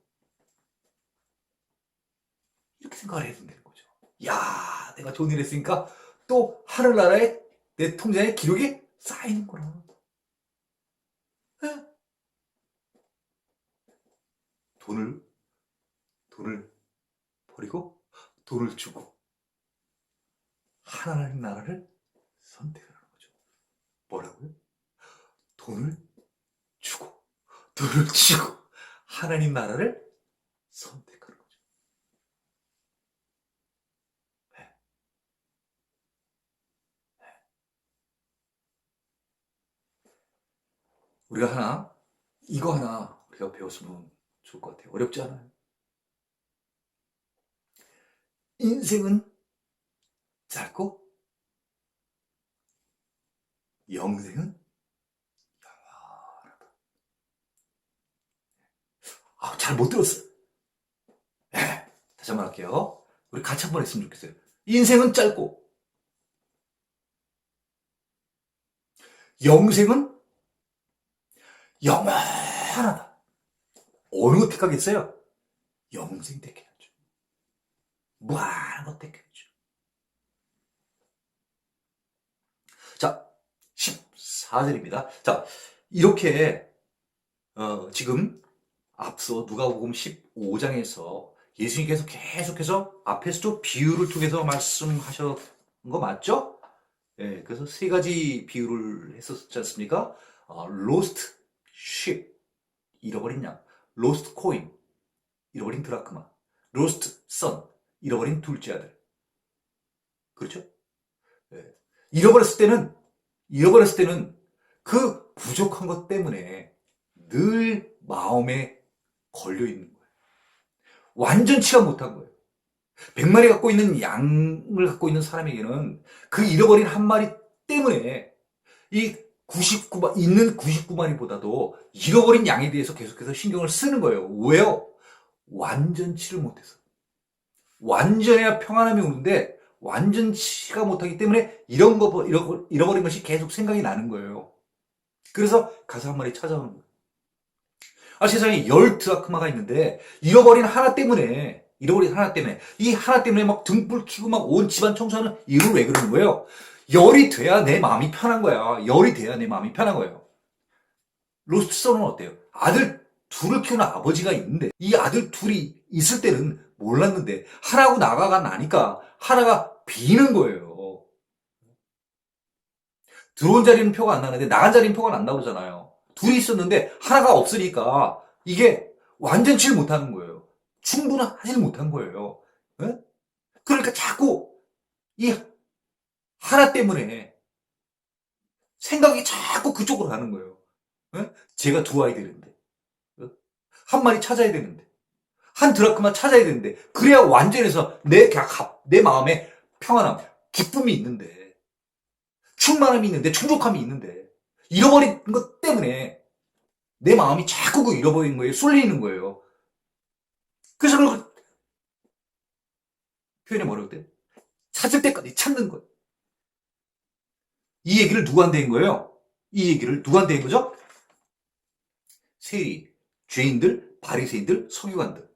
이렇게 생각을 해야 된다는 거죠. 야, 내가 좋은 일 했으니까 또 하늘나라에 내 통장에 기록이 쌓이는 거라. 에? 돈을 버리고 돈을 주고 하나님 나라를 선택하는 거죠. 뭐라고요? 돈을 주고 하나님 나라를 선택하는 거죠. 네. 네. 우리가 이거 하나 우리가 배웠으면 좋을 것 같아요. 어렵지 않아요. 인생은 짧고 영생은 영원하다. 잘 못 들었어요. 네, 다시 한번 할게요. 우리 같이 한번 했으면 좋겠어요. 인생은 짧고 영생은 영원하다. 어느 거 택하겠어요? 영생 택해야죠. 무한한 거 택해야죠. 자, 14절입니다. 자, 이렇게 지금 앞서 누가복음 15장에서 예수님께서 계속해서 앞에서도 비유를 통해서 말씀하셨던 거 맞죠? 예, 그래서 세 가지 비유를 했었지 않습니까? 로스트 쉽, 잃어버린 양, 로스트 코인, 잃어버린 드라크마, 로스트 선, 잃어버린 둘째 아들. 그렇죠? 예. 잃어버렸을 때는 그 부족한 것 때문에 늘 마음에 걸려있는 거예요. 완전치가 못한 거예요. 100마리 갖고 있는 양을 갖고 있는 사람에게는 그 잃어버린 한 마리 때문에 이 99마리보다도 잃어버린 양에 대해서 계속해서 신경을 쓰는 거예요. 왜요? 완전치를 못해서. 완전해야 평안함이 오는데 완전치가 못하기 때문에 잃어버린 것이 계속 생각이 나는 거예요. 그래서 가서 한 마리 찾아오는 거예요. 세상에 10드라크마가 있는데 잃어버린 하나 때문에 이 하나 때문에 막 등불 켜고 막 온 집안 청소하는 이유는 왜 그러는 거예요? 열이 돼야 내 마음이 편한 거야. 로스트선은 어때요? 아들 둘을 키우는 아버지가 있는데 이 아들 둘이 있을 때는 몰랐는데 하나하고 나가가 나니까 하나가 비는 거예요. 들어온 자리는 표가 안 나는데 나간 자리는 표가 안 나오잖아요. 둘이 있었는데 하나가 없으니까 이게 완전치를 못하는 거예요. 충분하지 못한 거예요. 네? 그러니까 자꾸 이 하나 때문에 생각이 자꾸 그쪽으로 가는 거예요. 네? 제가 두 아이 되는데 한 마리 찾아야 되는데 한 드라크마 찾아야 되는데 그래야 완전해서 내 마음에 평안함, 기쁨이 있는데 충만함이 있는데 충족함이 있는데 잃어버린 것 때문에 내 마음이 자꾸 그 잃어버린 거예요. 쏠리는 거예요. 그래서 그걸 표현이 뭐라고 돼요? 찾을 때까지 찾는 거예요. 이 얘기를 누구한테 한 거예요? 거죠? 세리, 죄인들, 바리새인들, 서기관들,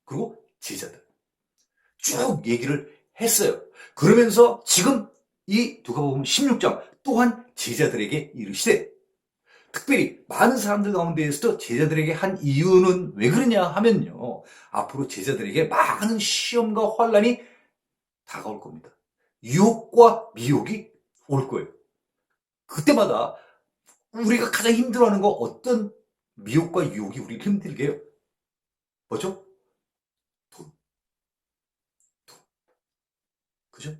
그리고 제자들 쭉 얘기를 했어요. 그러면서 지금 이 누가복음 16장 또한 제자들에게 이르시되 특별히 많은 사람들 가운데에서도 제자들에게 한 이유는 왜 그러냐 하면요. 앞으로 제자들에게 많은 시험과 환란이 다가올 겁니다. 유혹과 미혹이 올 거예요. 그때마다 우리가 가장 힘들어하는 거 어떤 미혹과 유혹이 우리를 힘들게 해요? 뭐죠? 돈. 돈. 그죠?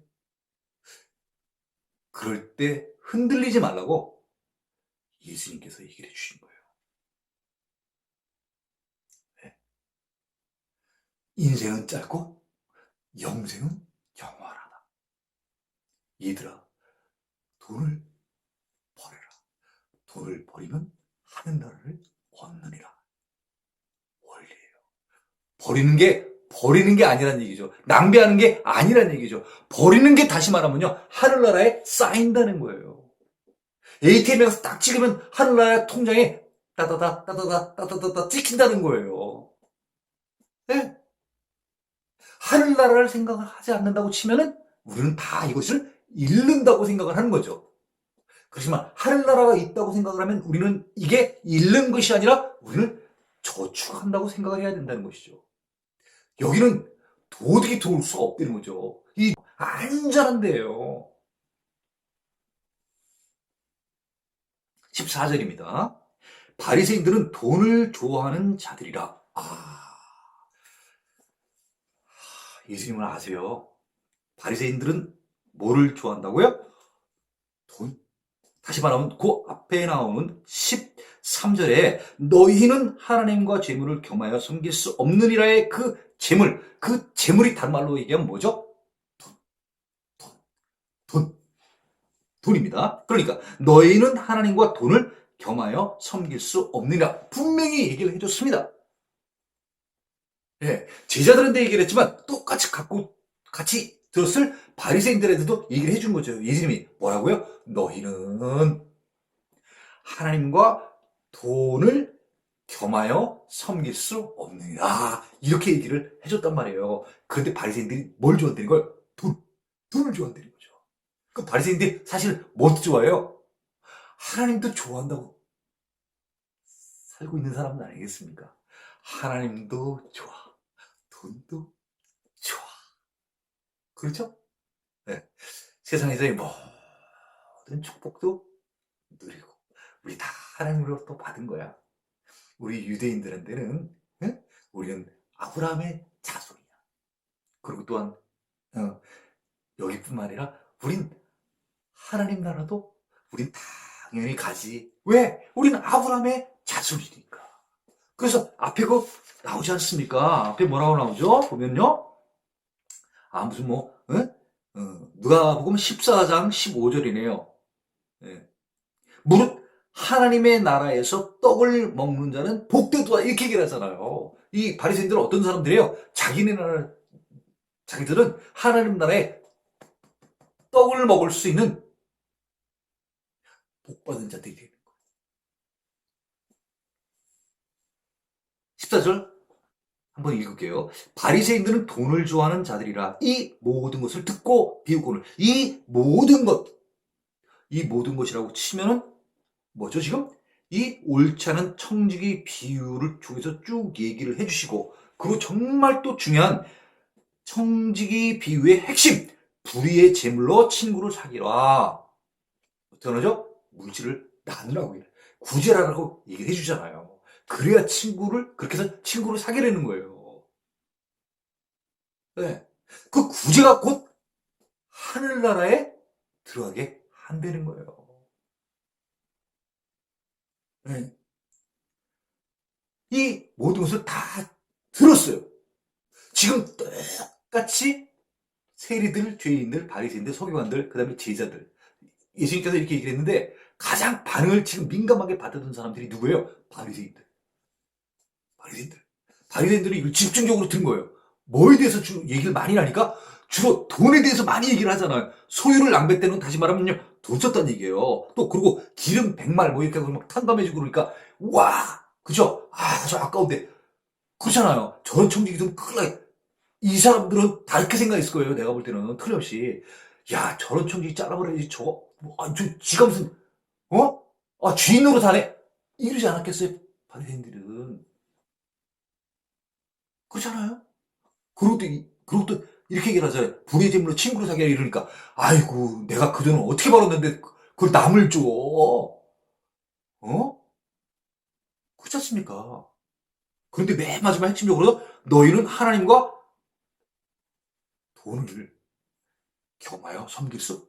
그럴 때 흔들리지 말라고 예수님께서 얘기를 해주신 거예요. 네. 인생은 짧고 영생은 영원하다. 얘들아, 돈을 버려라. 돈을 버리면 하늘나라를 얻느니라. 원리예요. 버리는 게 아니란 얘기죠. 낭비하는 게 아니란 얘기죠. 버리는 게 다시 말하면요, 하늘나라에 쌓인다는 거예요. ATM에서 딱 찍으면 하늘나라 통장에 따다다 찍힌다는 거예요. 네? 하늘나라를 생각을 하지 않는다고 치면은 우리는 다 이것을 잃는다고 생각을 하는 거죠. 그렇지만 하늘나라가 있다고 생각을 하면 우리는 이게 잃는 것이 아니라 우리는 저축한다고 생각을 해야 된다는 것이죠. 여기는 도둑이 들어올 수가 없다는 거죠. 이 안전한 데예요. 14절입니다. 바리새인들은 돈을 좋아하는 자들이라. 예수님은 아세요? 바리새인들은 뭐를 좋아한다고요? 돈. 다시 말하면 그 앞에 나오는 13절에 너희는 하나님과 재물을 겸하여 섬길 수 없느니라의 그 재물이 다른 말로 얘기하면 뭐죠? 돈입니다. 그러니까 너희는 하나님과 돈을 겸하여 섬길 수 없느니라 분명히 얘기를 해줬습니다. 예, 제자들한테 얘기를 했지만 똑같이 같이 들었을 바리새인들한테도 얘기를 해준 거죠. 예수님이 뭐라고요? 너희는 하나님과 돈을 겸하여 섬길 수 없느니라 이렇게 얘기를 해줬단 말이에요. 그런데 바리새인들이 뭘 좋아한다는 거예요? 돈을 좋아한다는 거죠. 그 바리새인들이 사실 뭘 좋아해요? 하나님도 좋아한다고 살고 있는 사람은 아니겠습니까? 하나님도 좋아, 돈도 좋아. 그렇죠? 네. 세상에서의 모든 축복도 누리고 우리 다 하나님으로부터 받은 거야. 우리 유대인들한테는 우리는 아브라함의 자손이야. 그리고 또한 여기뿐만 아니라 우린 하나님 나라도 우린 당연히 가지. 왜? 우리는 아브라함의 자손이니까. 그래서 앞에 그 나오지 않습니까? 앞에 뭐라고 나오죠? 보면요. 무슨 누가복음 14장 15절이네요. 예. 무릇 하나님의 나라에서 떡을 먹는 자는 복되도다 이렇게 얘기를 하잖아요. 이 바리새인들은 어떤 사람들이에요? 자기들은 하나님 나라에 떡을 먹을 수 있는 복받은 자들이 되는 거예요. 14절 한번 읽을게요. 바리새인들은 돈을 좋아하는 자들이라 이 모든 것을 듣고 비웃고는 이 모든 것이라고 치면은 뭐죠 지금? 이 옳지 않은 청지기 비유를 중에서 쭉 얘기를 해주시고 그리고 정말 또 중요한 청지기 비유의 핵심 불의의 제물로 친구를 사귀라. 어떻게 하죠? 물질을 나누라고 구제라라고 얘기를 해주잖아요. 그래야 그렇게 해서 친구를 사귀려는 거예요. 네. 그 구제가 곧 하늘나라에 들어가게 한다는 거예요. 네. 이 모든 것을 다 들었어요. 지금 똑같이 세리들, 죄인들, 바리새인들, 서기관들, 그 다음에 제자들. 예수님께서 이렇게 얘기를 했는데 가장 반응을 지금 민감하게 받아든 사람들이 누구예요? 바리새인들. 바리새인들이 이걸 집중적으로 든 거예요. 뭐에 대해서 얘기를 많이 하니까 주로 돈에 대해서 많이 얘기를 하잖아요. 소유를 낭비할 때는 다시 말하면요. 돈 썼다는 얘기예요. 또 그리고 기름 100말 이렇게 하고 막 탕감해주고 그러니까 와 그죠? 아주 아까운데 그렇잖아요. 저런 청지기들은 큰일 나. 이 사람들은 다 이렇게 생각했을 거예요. 내가 볼 때는 틀림없이 저런 청지기 잘라버려야지 저거 저 지가 무슨 주인 노릇 하네. 이러지 않았겠어요? 바리새인들은. 그렇잖아요? 그리고 또 이렇게 얘기를 하잖아요. 불의 제물로 친구를 사귀라 이러니까, 아이고, 내가 그 돈을 어떻게 벌었는데, 그걸 남을 줘. 어? 그렇지 않습니까? 그런데 맨 마지막 핵심적으로, 너희는 하나님과 돈을 겸하여 섬길 수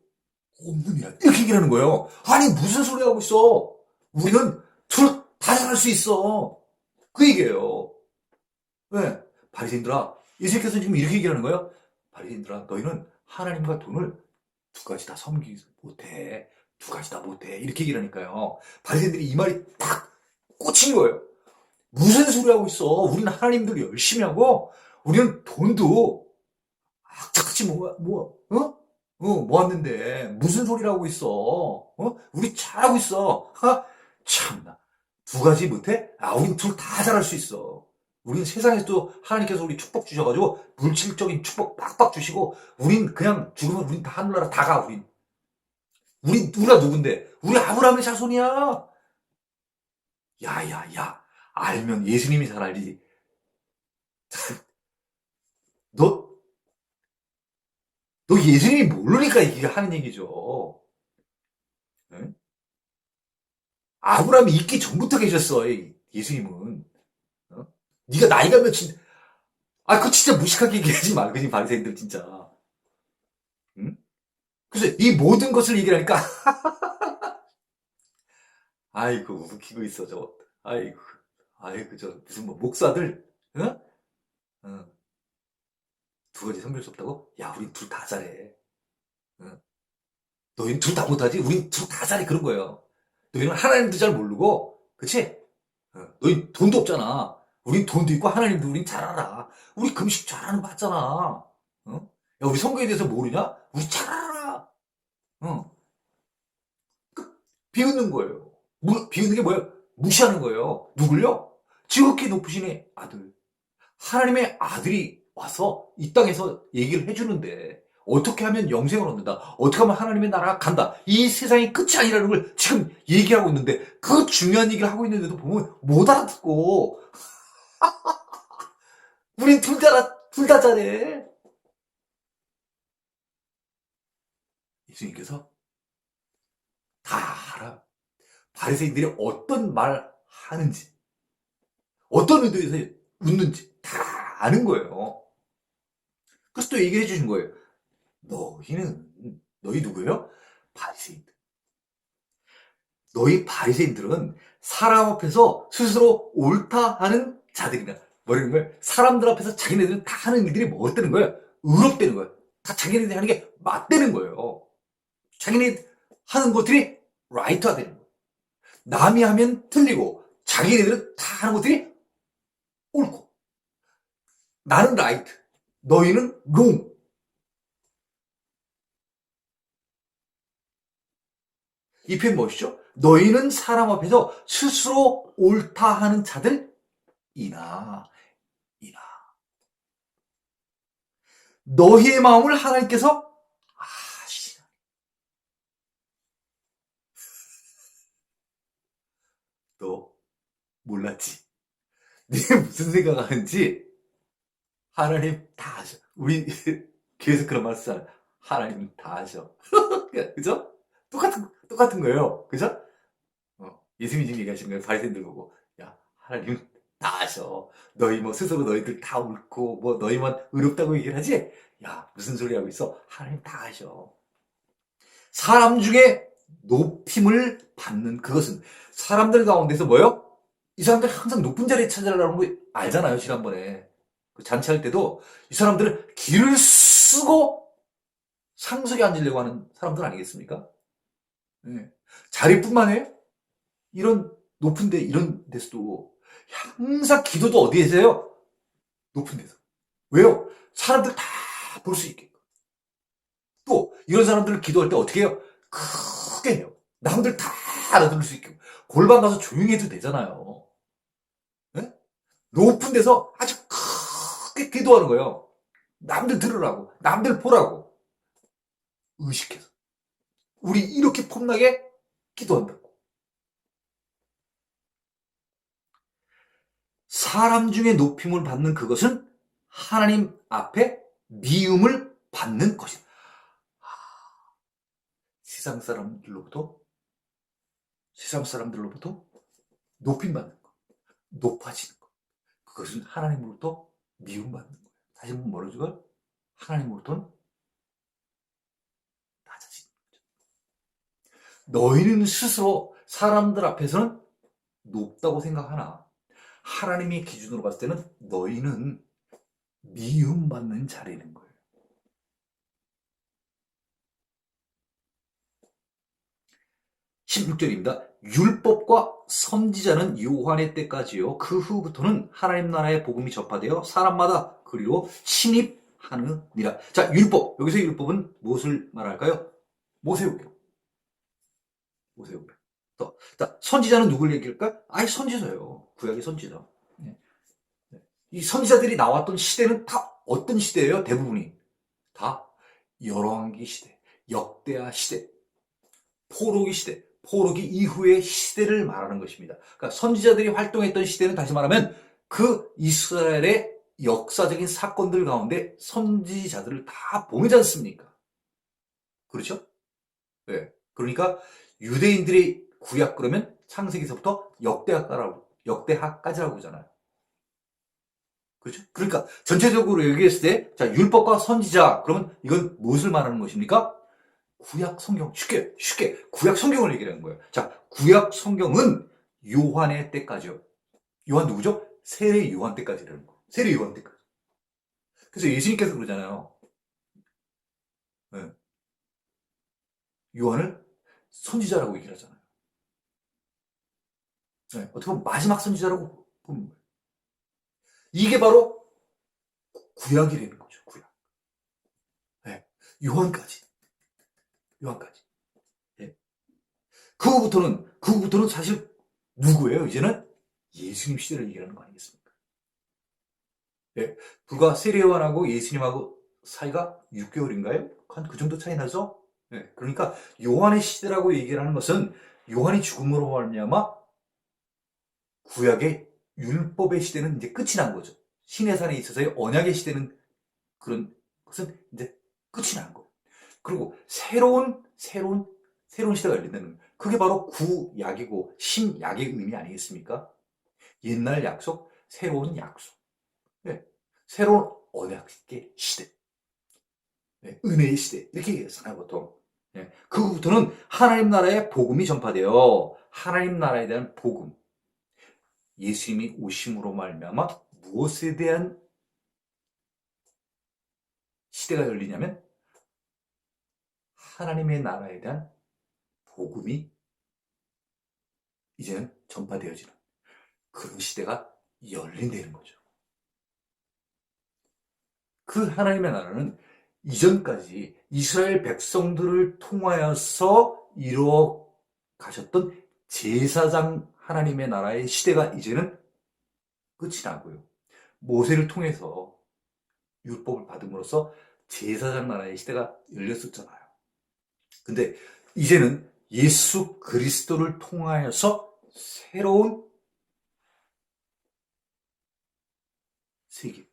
없느니라. 이렇게 얘기를 하는 거예요. 아니, 무슨 소리 하고 있어? 우리는 둘 다 잘할 수 있어. 그 얘기예요. 왜? 바리새인들아, 예수님께서 지금 이렇게 얘기하는 거예요. 바리새인들아, 너희는 하나님과 돈을 두 가지 다 섬기지 못해. 두 가지 다 못해. 이렇게 얘기를 하니까요. 바리새인들이 이 말이 딱 꽂힌 거예요. 무슨 소리 하고 있어? 우리는 하나님들 열심히 하고, 우리는 돈도 악착같이 모았는데, 무슨 소리를 하고 있어? 우리 잘하고 있어. 참나. 두 가지 못해? 우린 둘 다 잘할 수 있어. 우린 세상에서 또 하나님께서 우리 축복 주셔가지고, 물질적인 축복 빡빡 주시고, 우린 그냥 죽으면 우린 다 하늘나라 다 가, 우린. 우리가 누군데? 우리 아브라함의 자손이야. 야. 알면 예수님이 잘 알지. 너, 너 예수님이 모르니까 이게 하는 얘기죠. 응? 아브라함이 있기 전부터 계셨어, 예수님은. 어? 네가 나이가 몇인, 그거 진짜 무식하게 얘기하지 말고, 지금 바리새인들 진짜. 응? 그래서 이 모든 것을 얘기하니까, 아이고, 웃기고 있어, 저거. 아이고, 무슨 뭐, 목사들, 응? 응. 두 가지 섬길 수 없다고? 야, 우린 둘 다 잘해. 응? 너희는 둘 다 못하지? 우린 둘 다 잘해. 그런 거예요. 너희는 하나님도 잘 모르고, 그치? 너희 돈도 없잖아. 우린 돈도 있고 하나님도 우린 잘 알아. 우리 금식 잘하는 거 봤잖아. 야, 우리 성경에 대해서 모르냐? 우리 잘 알아. 어. 비웃는 거예요. 비웃는 게 뭐예요? 무시하는 거예요. 누굴요? 지극히 높으신 이 아들. 하나님의 아들이 와서 이 땅에서 얘기를 해주는데 어떻게 하면 영생을 얻는다. 어떻게 하면 하나님의 나라가 간다. 이 세상이 끝이 아니라는 걸 지금 얘기하고 있는데 그 중요한 얘기를 하고 있는데도 보면 못 알아듣고 우린 둘 다 잘해. 예수님께서 다 알아. 바리새인들이 어떤 말 하는지, 어떤 의도에서 웃는지 다 아는 거예요. 그래서 또 얘기해 주신 거예요. 너희 누구예요? 바리새인들. 너희 바리새인들은 사람 앞에서 스스로 옳다 하는 자들이다. 뭐라는 거예요? 사람들 앞에서 자기네들은 다 하는 일들이 뭐였다는 거예요? 의롭다는 거예요. 다 자기네들이 하는 게 맞다는 거예요. 자기네 하는 것들이 라이트하다는 거예요. 남이 하면 틀리고 자기네들은 다 하는 것들이 옳고 나는 라이트, 너희는 롱. 이 표현 무엇이죠? 너희는 사람 앞에서 스스로 옳다 하는 자들이나 너희의 마음을 하나님께서 아시나. 너 몰랐지? 네가 무슨 생각하는지 하나님 다 아셔. 우리 교회에서 그런 말 쓰잖아. 하나님 다 아셔. 그죠? 똑같은 거예요. 그죠? 예수님이 지금 얘기하시는 거예요. 바리새인들 보고. 야, 하나님 다 아셔. 너희 뭐 스스로 너희들 다 옳고 뭐 너희만 의롭다고 얘기를 하지? 야, 무슨 소리 하고 있어? 하나님 다 아셔. 사람 중에 높임을 받는 그것은 사람들 가운데서 뭐요? 이 사람들 항상 높은 자리에 찾아가는 거 알잖아요. 지난번에 그 잔치할 때도 이 사람들은 길을 쓰고 상석에 앉으려고 하는 사람들 아니겠습니까? 네. 자리뿐만 해요? 이런 높은데 이런 데서도 항상 기도도 어디에서 해요? 높은 데서. 왜요? 사람들 다 볼 수 있게. 또 이런 사람들을 기도할 때 어떻게 해요? 크게 해요. 남들 다 알아들을 수 있게. 골방 가서 조용히 해도 되잖아요. 네? 높은 데서 아주 크게 기도하는 거예요. 남들 들으라고, 남들 보라고 의식해서. 우리 이렇게 폼나게 기도한다고. 사람 중에 높임을 받는 그것은 하나님 앞에 미움을 받는 것이다. 세상 사람들로부터 높임 받는 것, 높아지는 것. 그것은 하나님으로부터 미움 받는 거예요. 다시 한번 뭐라고 죠 하나님으로부터는 낮아지는 거죠. 너희는 스스로 사람들 앞에서는 높다고 생각하나 하나님의 기준으로 봤을 때는 너희는 미움받는 자리는 거예요. 16절입니다. 율법과 선지자는 요한의 때까지요. 그 후부터는 하나님 나라의 복음이 전파되어 사람마다 그리로 침입하느니라. 자, 율법. 여기서 율법은 무엇을 말할까요? 모세오경. 모세오경. 자, 선지자는 누굴 얘기할까요? 아예 선지자예요. 구약의 선지자. 네. 이 선지자들이 나왔던 시대는 다 어떤 시대예요? 대부분이. 다 열왕기 시대, 역대하 시대, 포로기 시대, 포로기 이후의 시대를 말하는 것입니다. 그러니까 선지자들이 활동했던 시대는 다시 말하면 그 이스라엘의 역사적인 사건들 가운데 선지자들을 다 보내지 않습니까? 그렇죠? 네. 그러니까 유대인들이 구약 그러면 창세기서부터 역대하까지라고 하잖아요. 그렇죠? 그러니까 전체적으로 얘기했을 때, 자, 율법과 선지자, 그러면 이건 무엇을 말하는 것입니까? 구약 성경, 쉽게 구약 성경을 얘기하는 거예요. 자, 구약 성경은 요한의 때까지요. 요한 누구죠? 세례 요한 때까지라는 거예요. 세례 요한 때까지. 그래서 예수님께서 그러잖아요. 네. 요한을 선지자라고 얘기를 하잖아요. 네. 어떻게 보면 마지막 선지자라고 보는 거예요. 이게 바로 구약이라는 거죠. 구약. 네. 요한까지. 예. 그 후부터는 사실 누구예요? 이제는 예수님 시대를 얘기하는 거 아니겠습니까? 예. 불과 세례요한하고 예수님하고 사이가 6개월인가요? 한 그 정도 차이 나죠? 예. 그러니까 요한의 시대라고 얘기를 하는 것은 요한이 죽음으로 말미암아 구약의 율법의 시대는 이제 끝이 난 거죠. 시내산에 있어서의 언약의 시대는 그런 것은 이제 끝이 난 거예요. 그리고 새로운 시대가 열린다는 거예요. 그게 바로 구약이고 신약의 의미 아니겠습니까? 옛날 약속, 새로운 약속. 네. 새로운 언약의 시대. 네. 은혜의 시대. 이렇게 얘기하잖아요, 보통. 네. 그 후부터는 하나님 나라의 복음이 전파되어 하나님 나라에 대한 복음. 예수님이 오심으로 말미암아 무엇에 대한 시대가 열리냐면 하나님의 나라에 대한 복음이 이제는 전파되어지는 그런 시대가 열린다는 거죠. 그 하나님의 나라는 이전까지 이스라엘 백성들을 통하여서 이루어 가셨던 제사장 하나님의 나라의 시대가 이제는 끝이 나고요. 모세를 통해서 율법을 받음으로써 제사장 나라의 시대가 열렸었잖아요. 근데 이제는 예수 그리스도를 통하여서 새로운 세계,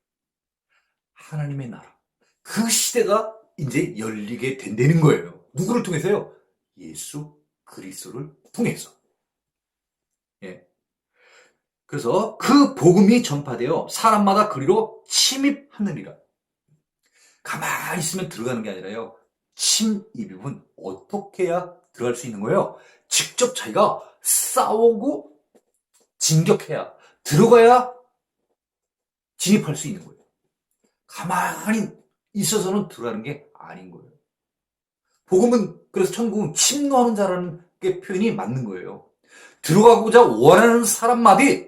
하나님의 나라, 그 시대가 이제 열리게 된다는 거예요. 누구를 통해서요? 예수 그리스도를 통해서. 예. 그래서 그 복음이 전파되어 사람마다 그리로 침입하느니라. 가만히 있으면 들어가는 게 아니라요. 침입은 어떻게 해야 들어갈 수 있는 거예요? 직접 자기가 싸우고 진격해야, 들어가야 진입할 수 있는 거예요. 가만히 있어서는 들어가는 게 아닌 거예요. 복음은, 그래서 천국은 침노하는 자라는 게 표현이 맞는 거예요. 들어가고자 원하는 사람만이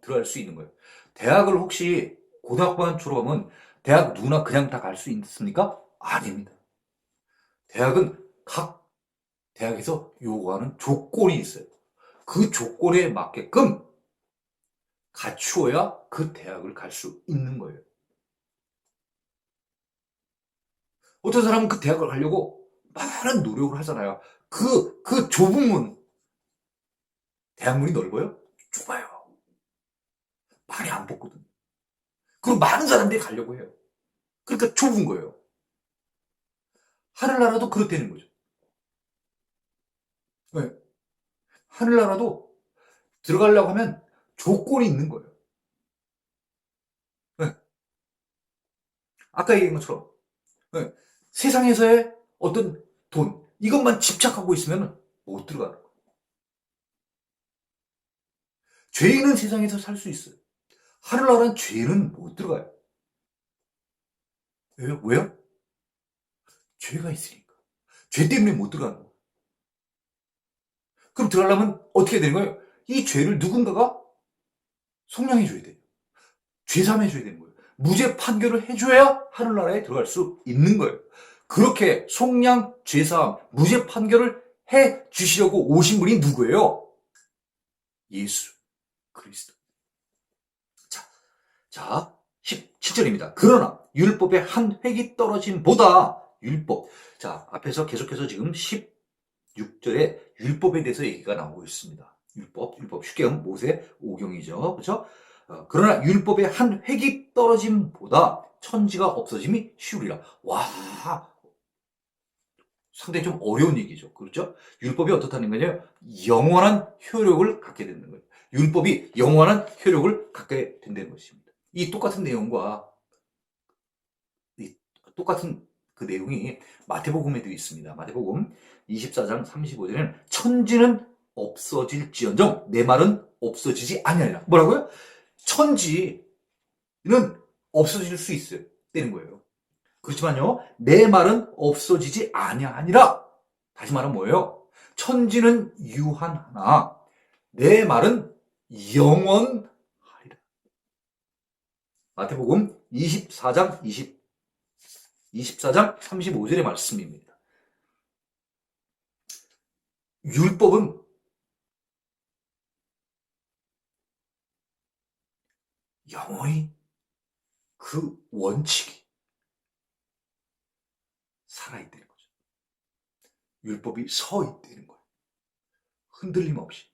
들어갈 수 있는 거예요. 대학을 혹시 고등학교만 졸업하면 대학 누구나 그냥 다 갈 수 있습니까? 아닙니다. 대학은 각 대학에서 요구하는 조건이 있어요. 그 조건에 맞게끔 갖추어야 그 대학을 갈 수 있는 거예요. 어떤 사람은 그 대학을 가려고 많은 노력을 하잖아요. 그 좁은 문, 대학문이 넓어요? 좁아요. 많이 안 뽑거든요. 그럼 많은 사람들이 가려고 해요. 그러니까 좁은 거예요. 하늘나라도 그렇다는 거죠. 네. 하늘나라도 들어가려고 하면 조건이 있는 거예요. 네. 아까 얘기한 것처럼 네. 세상에서의 어떤 돈 이것만 집착하고 있으면 못 들어가는 거예요. 죄인은 세상에서 살 수 있어요. 하늘나라는 죄는 못 들어가요. 왜요? 왜요? 죄가 있으니까. 죄 때문에 못 들어가는 거예요. 그럼 들어가려면 어떻게 되는 거예요? 이 죄를 누군가가 속량해 줘야 돼요. 죄삼해 줘야 되는 거예요. 무죄 판결을 해줘야 하늘나라에 들어갈 수 있는 거예요. 그렇게 속량, 죄사함, 무죄 판결을 해 주시려고 오신 분이 누구예요? 예수 그리스도. 자, 17절입니다. 그러나 율법의 한 획이 떨어짐보다 율법. 자, 앞에서 계속해서 지금 16절에 율법에 대해서 얘기가 나오고 있습니다. 율법 쉽게 하면 모세 오경이죠. 그렇죠? 그러나 율법의 한 획이 떨어짐보다 천지가 없어짐이 쉬우리라. 와, 상당히 좀 어려운 얘기죠. 그렇죠? 율법이 어떻다는 거냐? 영원한 효력을 갖게 되는 거예요. 율법이 영원한 효력을 갖게 된다는 것입니다. 이 똑같은 내용과 이 똑같은 그 내용이 마태복음에도 있습니다. 마태복음 24장 35절에는 천지는 없어질지언정 내 말은 없어지지 아니하리라. 뭐라고요? 천지는 없어질 수 있어요. 되는 거예요. 그렇지만요, 내 말은 없어지지 아니하니라. 다시 말하면 뭐예요? 천지는 유한하나 내 말은 영원하리라. 마태복음 24장 35절의 말씀입니다. 율법은 영원히 그 원칙이 살아있다는 거죠. 율법이 서 있다는 거예요. 흔들림 없이.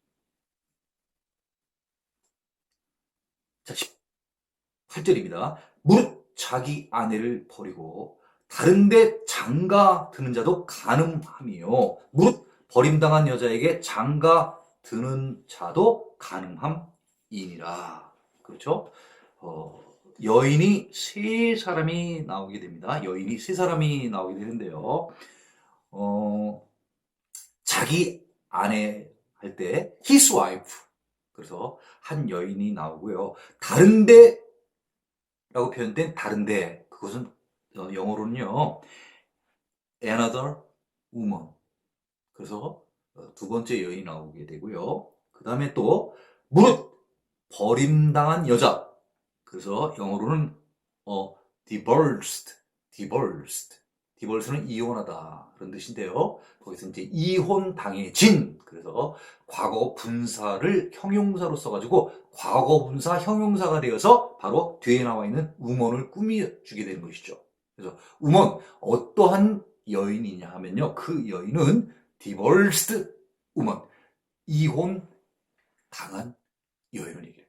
자, 18절입니다. 무릇 자기 아내를 버리고 다른데 장가 드는 자도 간음함이요. 무릇 버림당한 여자에게 장가 드는 자도 간음함이니라. 그렇죠? 여인이 세 사람이 나오게 됩니다. 여인이 세 사람이 나오게 되는데요. 자기 아내 할 때 his wife. 그래서 한 여인이 나오고요. 다른데 라고 표현된 다른데 그것은 영어로는요. another woman. 그래서 두 번째 여인이 나오게 되고요. 그 다음에 또 무릇 버림당한 여자. 그래서 영어로는 divorced는 이혼하다 그런 뜻인데요. 거기서 이제 이혼 당해진. 그래서 과거 분사를 형용사로 써가지고 과거 분사 형용사가 되어서 바로 뒤에 나와 있는 우먼을 꾸며주게 되는 것이죠. 그래서 우먼 어떠한 여인이냐 하면요, 그 여인은 divorced woman, 이혼 당한 여인을 얘기해요.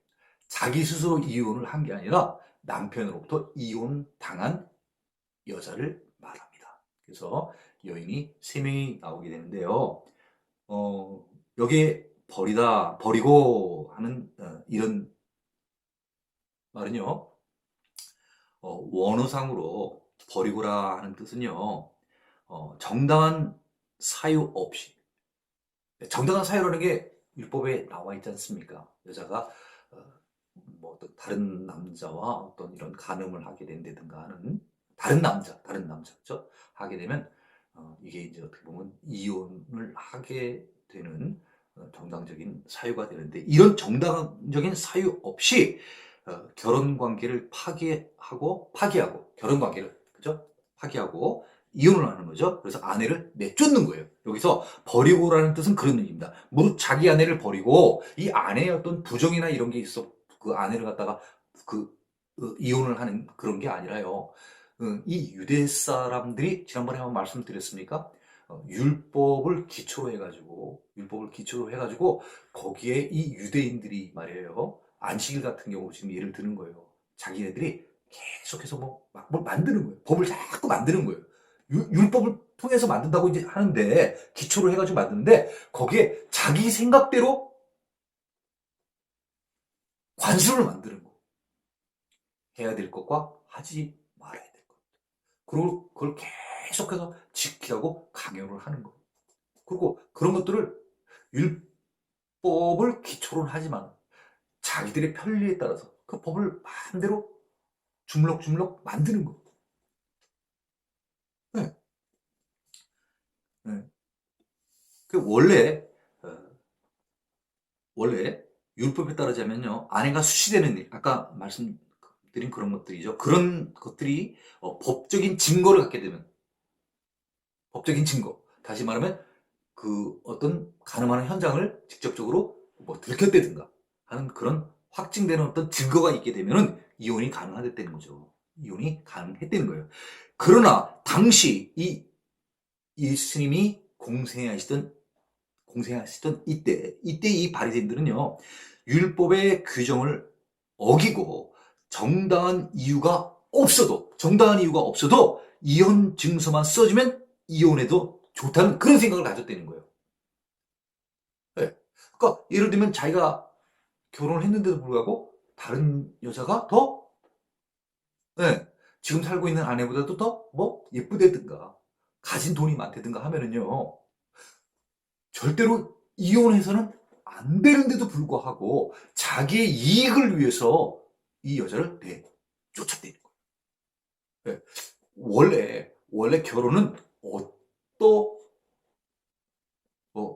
자기 스스로 이혼을 한 게 아니라 남편으로부터 이혼 당한 여자를 말합니다. 그래서 여인이 3명이 나오게 되는데요. 여기에 버리고 하는 이런 말은요. 원어상으로 버리고라 하는 뜻은요. 정당한 사유 없이. 정당한 사유라는 게 율법에 나와 있지 않습니까? 여자가 뭐 다른 남자와 어떤 이런 간음을 하게 된다든가 하는 다른 남자, 그렇죠? 하게 되면 이게 이제 어떻게 보면 이혼을 하게 되는 정당적인 사유가 되는데, 이런 정당적인 사유 없이 결혼 관계를 파기하고 결혼 관계를, 그죠? 파기하고 이혼을 하는 거죠. 그래서 아내를 내쫓는 거예요. 여기서 버리고라는 뜻은 그런 의미입니다. 무릇 자기 아내를 버리고 이 아내의 어떤 부정이나 이런 게 있어 그 아내를 갖다가 이혼을 하는 그런 게 아니라요. 이 유대 사람들이 지난번에 한번 말씀드렸습니까? 율법을 기초로 해가지고 거기에 이 유대인들이 말이에요. 안식일 같은 경우 지금 예를 드는 거예요. 자기네들이 계속해서 막 뭘 만드는 거예요. 법을 자꾸 만드는 거예요. 율법을 통해서 만든다고 이제 하는데, 기초로 해가지고 만드는데, 거기에 자기 생각대로 관습을 만드는 거. 해야 될 것과 하지 말아야 될 것. 그리고 그걸 계속해서 지키라고 강요를 하는 거. 그리고 그런 것들을 율법을 기초로 하지만 자기들의 편리에 따라서 그 법을 마음대로 주물럭주물럭 만드는 거. 네. 네. 그 원래 율법에 따르자면요, 아내가 수치되는 일, 아까 말씀드린 그런 것들이죠. 그런 것들이 법적인 증거를 갖게 되면, 법적인 증거, 다시 말하면 그 어떤 가늠하는 현장을 직접적으로 뭐 들켰다든가 하는 그런 확증되는 어떤 증거가 있게 되면은 이혼이 가능하다는 거죠. 이혼이 가능했다는 거예요. 그러나 당시 이 예수님이 공생하시던 이때 이 바리새인들은요, 율법의 규정을 어기고 정당한 이유가 없어도 이혼 증서만 써주면 이혼해도 좋다는 그런 생각을 가졌다는 거예요. 네. 그러니까 예를 들면 자기가 결혼을 했는데도 불구하고 다른 여자가 더, 네, 지금 살고 있는 아내보다도 더 뭐 예쁘다든가 가진 돈이 많다든가 하면은요, 절대로 이혼해서는 안 되는데도 불구하고 자기의 이익을 위해서 이 여자를 쫓아다니는 거예요. 네. 원래 결혼은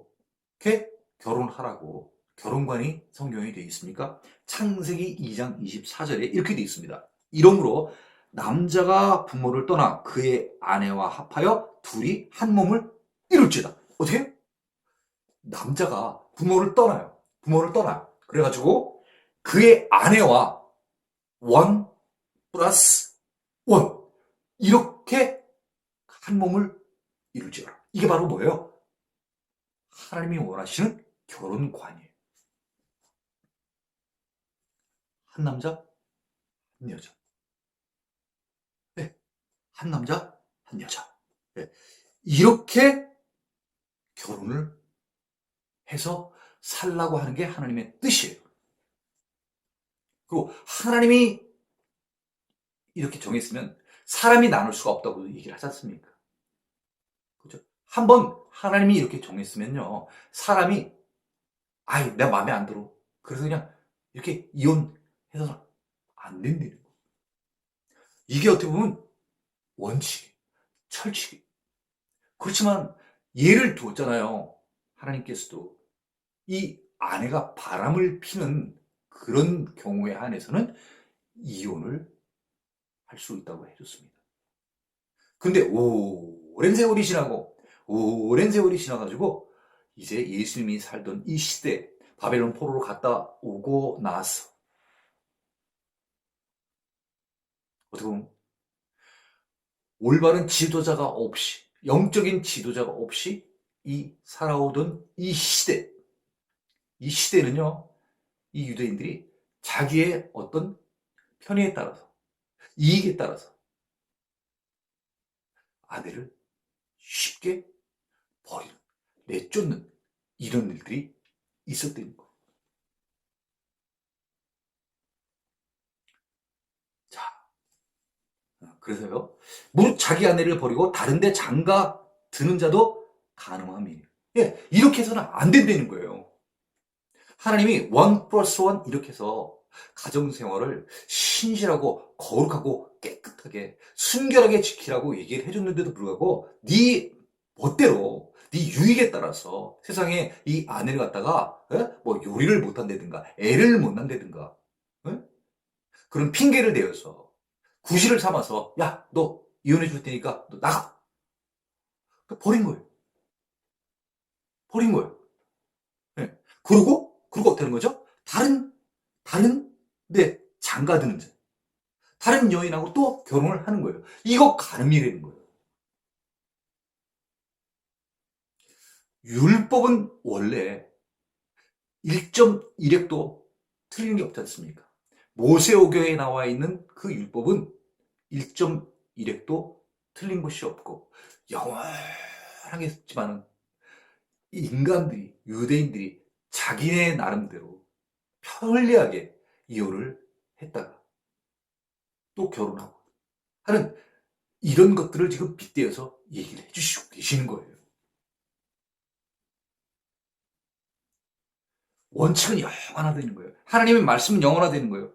어떻게 결혼하라고 결혼관이 성경에 되어 있습니까? 창세기 2장 24절에 이렇게 되어 있습니다. 이러므로 남자가 부모를 떠나 그의 아내와 합하여 둘이 한 몸을 이룰지다. 어떻게? 남자가 부모를 떠나요. 부모를 떠나. 그래가지고 그의 아내와 원 플러스 원 이렇게 한 몸을 이룰지어라. 이게 바로 뭐예요? 하나님이 원하시는 결혼관이에요. 한 남자, 한 여자. 네. 한 남자, 한 여자. 네. 이렇게 결혼을 해서 살라고 하는 게 하나님의 뜻이에요. 그리고 하나님이 이렇게 정했으면 사람이 나눌 수가 없다고 얘기를 하지 않습니까? 그죠? 한번 하나님이 이렇게 정했으면요, 사람이, 내가 마음에 안 들어. 그래서 그냥 이렇게 이혼해서 안 된다는 거예요. 이게 어떻게 보면 원칙이, 철칙이. 그렇지만 예를 두었잖아요. 하나님께서도 이 아내가 바람을 피는 그런 경우에 한해서는 이혼을 할 수 있다고 해줬습니다. 근데 오랜 세월이 지나가지고 이제 예수님이 살던 이 시대, 바벨론 포로로 갔다 오고 나서 어떻게 보면 올바른 지도자가 없이, 영적인 지도자가 없이 살아오던 이 시대는요, 이 유대인들이 자기의 어떤 편의에 따라서, 이익에 따라서 아내를 쉽게 버리는, 내쫓는 이런 일들이 있었던 거. 자, 그래서요, 무릇 자기 아내를 버리고 다른데 장가 드는 자도 가늠함이에요. 예, 이렇게 해서는 안 된다는 거예요. 하나님이 원 플러스 원 이렇게 해서 가정생활을 신실하고 거룩하고 깨끗하게 순결하게 지키라고 얘기를 해줬는데도 불구하고 네 멋대로 네 유익에 따라서 세상에 이 아내를 갖다가 뭐 요리를 못한다든가 애를 못 낳는다든가 그런 핑계를 대어서 구실을 삼아서 야 너 이혼해 줄 테니까 너 나가. 버린 거예요. 버린 거예요. 네. 그리고 어떻게 하는 거죠? 다른, 네, 장가드는 자. 다른 여인하고 또 결혼을 하는 거예요. 이거 가늠이라는 거예요. 율법은 원래 1.1획도 틀린 게 없지 않습니까? 모세오경에 나와 있는 그 율법은 1.1획도 틀린 것이 없고 영원하게 했지만은 인간들이, 유대인들이 자기네 나름대로 편리하게 이혼을 했다가 또 결혼하고 하는 이런 것들을 지금 빗대어서 얘기를 해주시고 계시는 거예요. 원칙은 영원하다는 거예요. 하나님의 말씀은 영원하다는 거예요.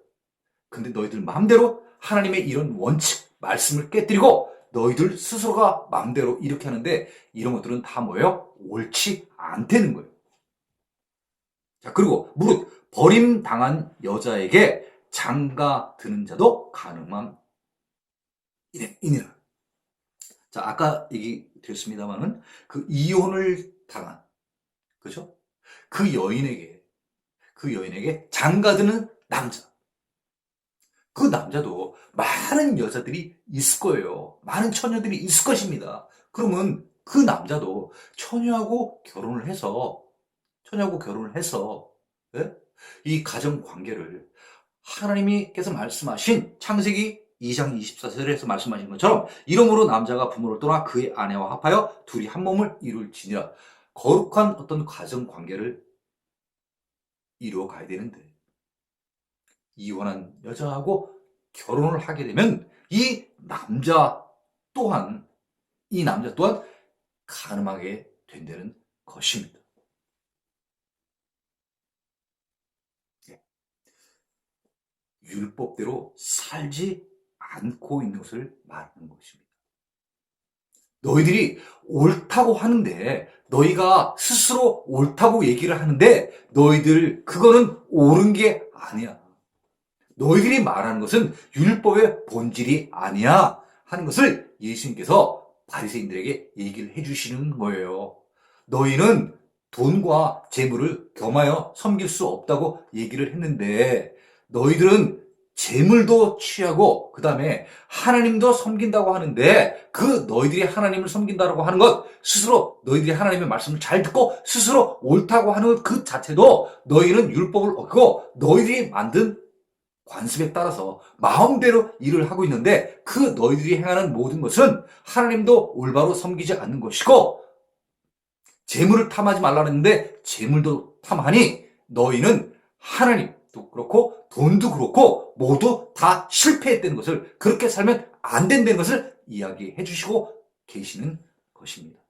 근데 너희들 마음대로 하나님의 이런 원칙, 말씀을 깨뜨리고 너희들 스스로가 마음대로 이렇게 하는데 이런 것들은 다 뭐예요? 옳지 않다는 거예요. 자, 그리고 무릇 버림당한 여자에게 장가 드는 자도 가늠함 이니라. 자, 아까 얘기 드렸습니다만은 그 이혼을 당한, 그죠? 그 여인에게 장가드는 남자. 그 남자도 많은 여자들이 있을 거예요. 많은 처녀들이 있을 것입니다. 그러면 그 남자도 처녀하고 결혼을 해서, 예? 이 가정 관계를 하나님께서 말씀하신 창세기 2장 24절에서 말씀하신 것처럼 이러므로 남자가 부모를 떠나 그의 아내와 합하여 둘이 한 몸을 이룰지니라. 거룩한 어떤 가정 관계를 이루어 가야 되는데 이혼한 여자하고 결혼을 하게 되면 이 남자 또한 가늠하게 된다는 것입니다. 율법대로 살지 않고 있는 것을 말하는 것입니다. 너희들이 옳다고 하는데, 너희가 스스로 옳다고 얘기를 하는데 너희들 그거는 옳은 게 아니야. 너희들이 말하는 것은 율법의 본질이 아니야 하는 것을 예수님께서 바리새인들에게 얘기를 해주시는 거예요. 너희는 돈과 재물을 겸하여 섬길 수 없다고 얘기를 했는데 너희들은 재물도 취하고 그 다음에 하나님도 섬긴다고 하는데 그 너희들이 하나님을 섬긴다고 하는 것 스스로 너희들이 하나님의 말씀을 잘 듣고 스스로 옳다고 하는 것 그 자체도 너희는 율법을 어기고 너희들이 만든 관습에 따라서 마음대로 일을 하고 있는데 그 너희들이 행하는 모든 것은 하나님도 올바로 섬기지 않는 것이고 재물을 탐하지 말라는데 재물도 탐하니 너희는 하나님도 그렇고 돈도 그렇고 모두 다 실패했다는 것을 그렇게 살면 안 된다는 것을 이야기해 주시고 계시는 것입니다.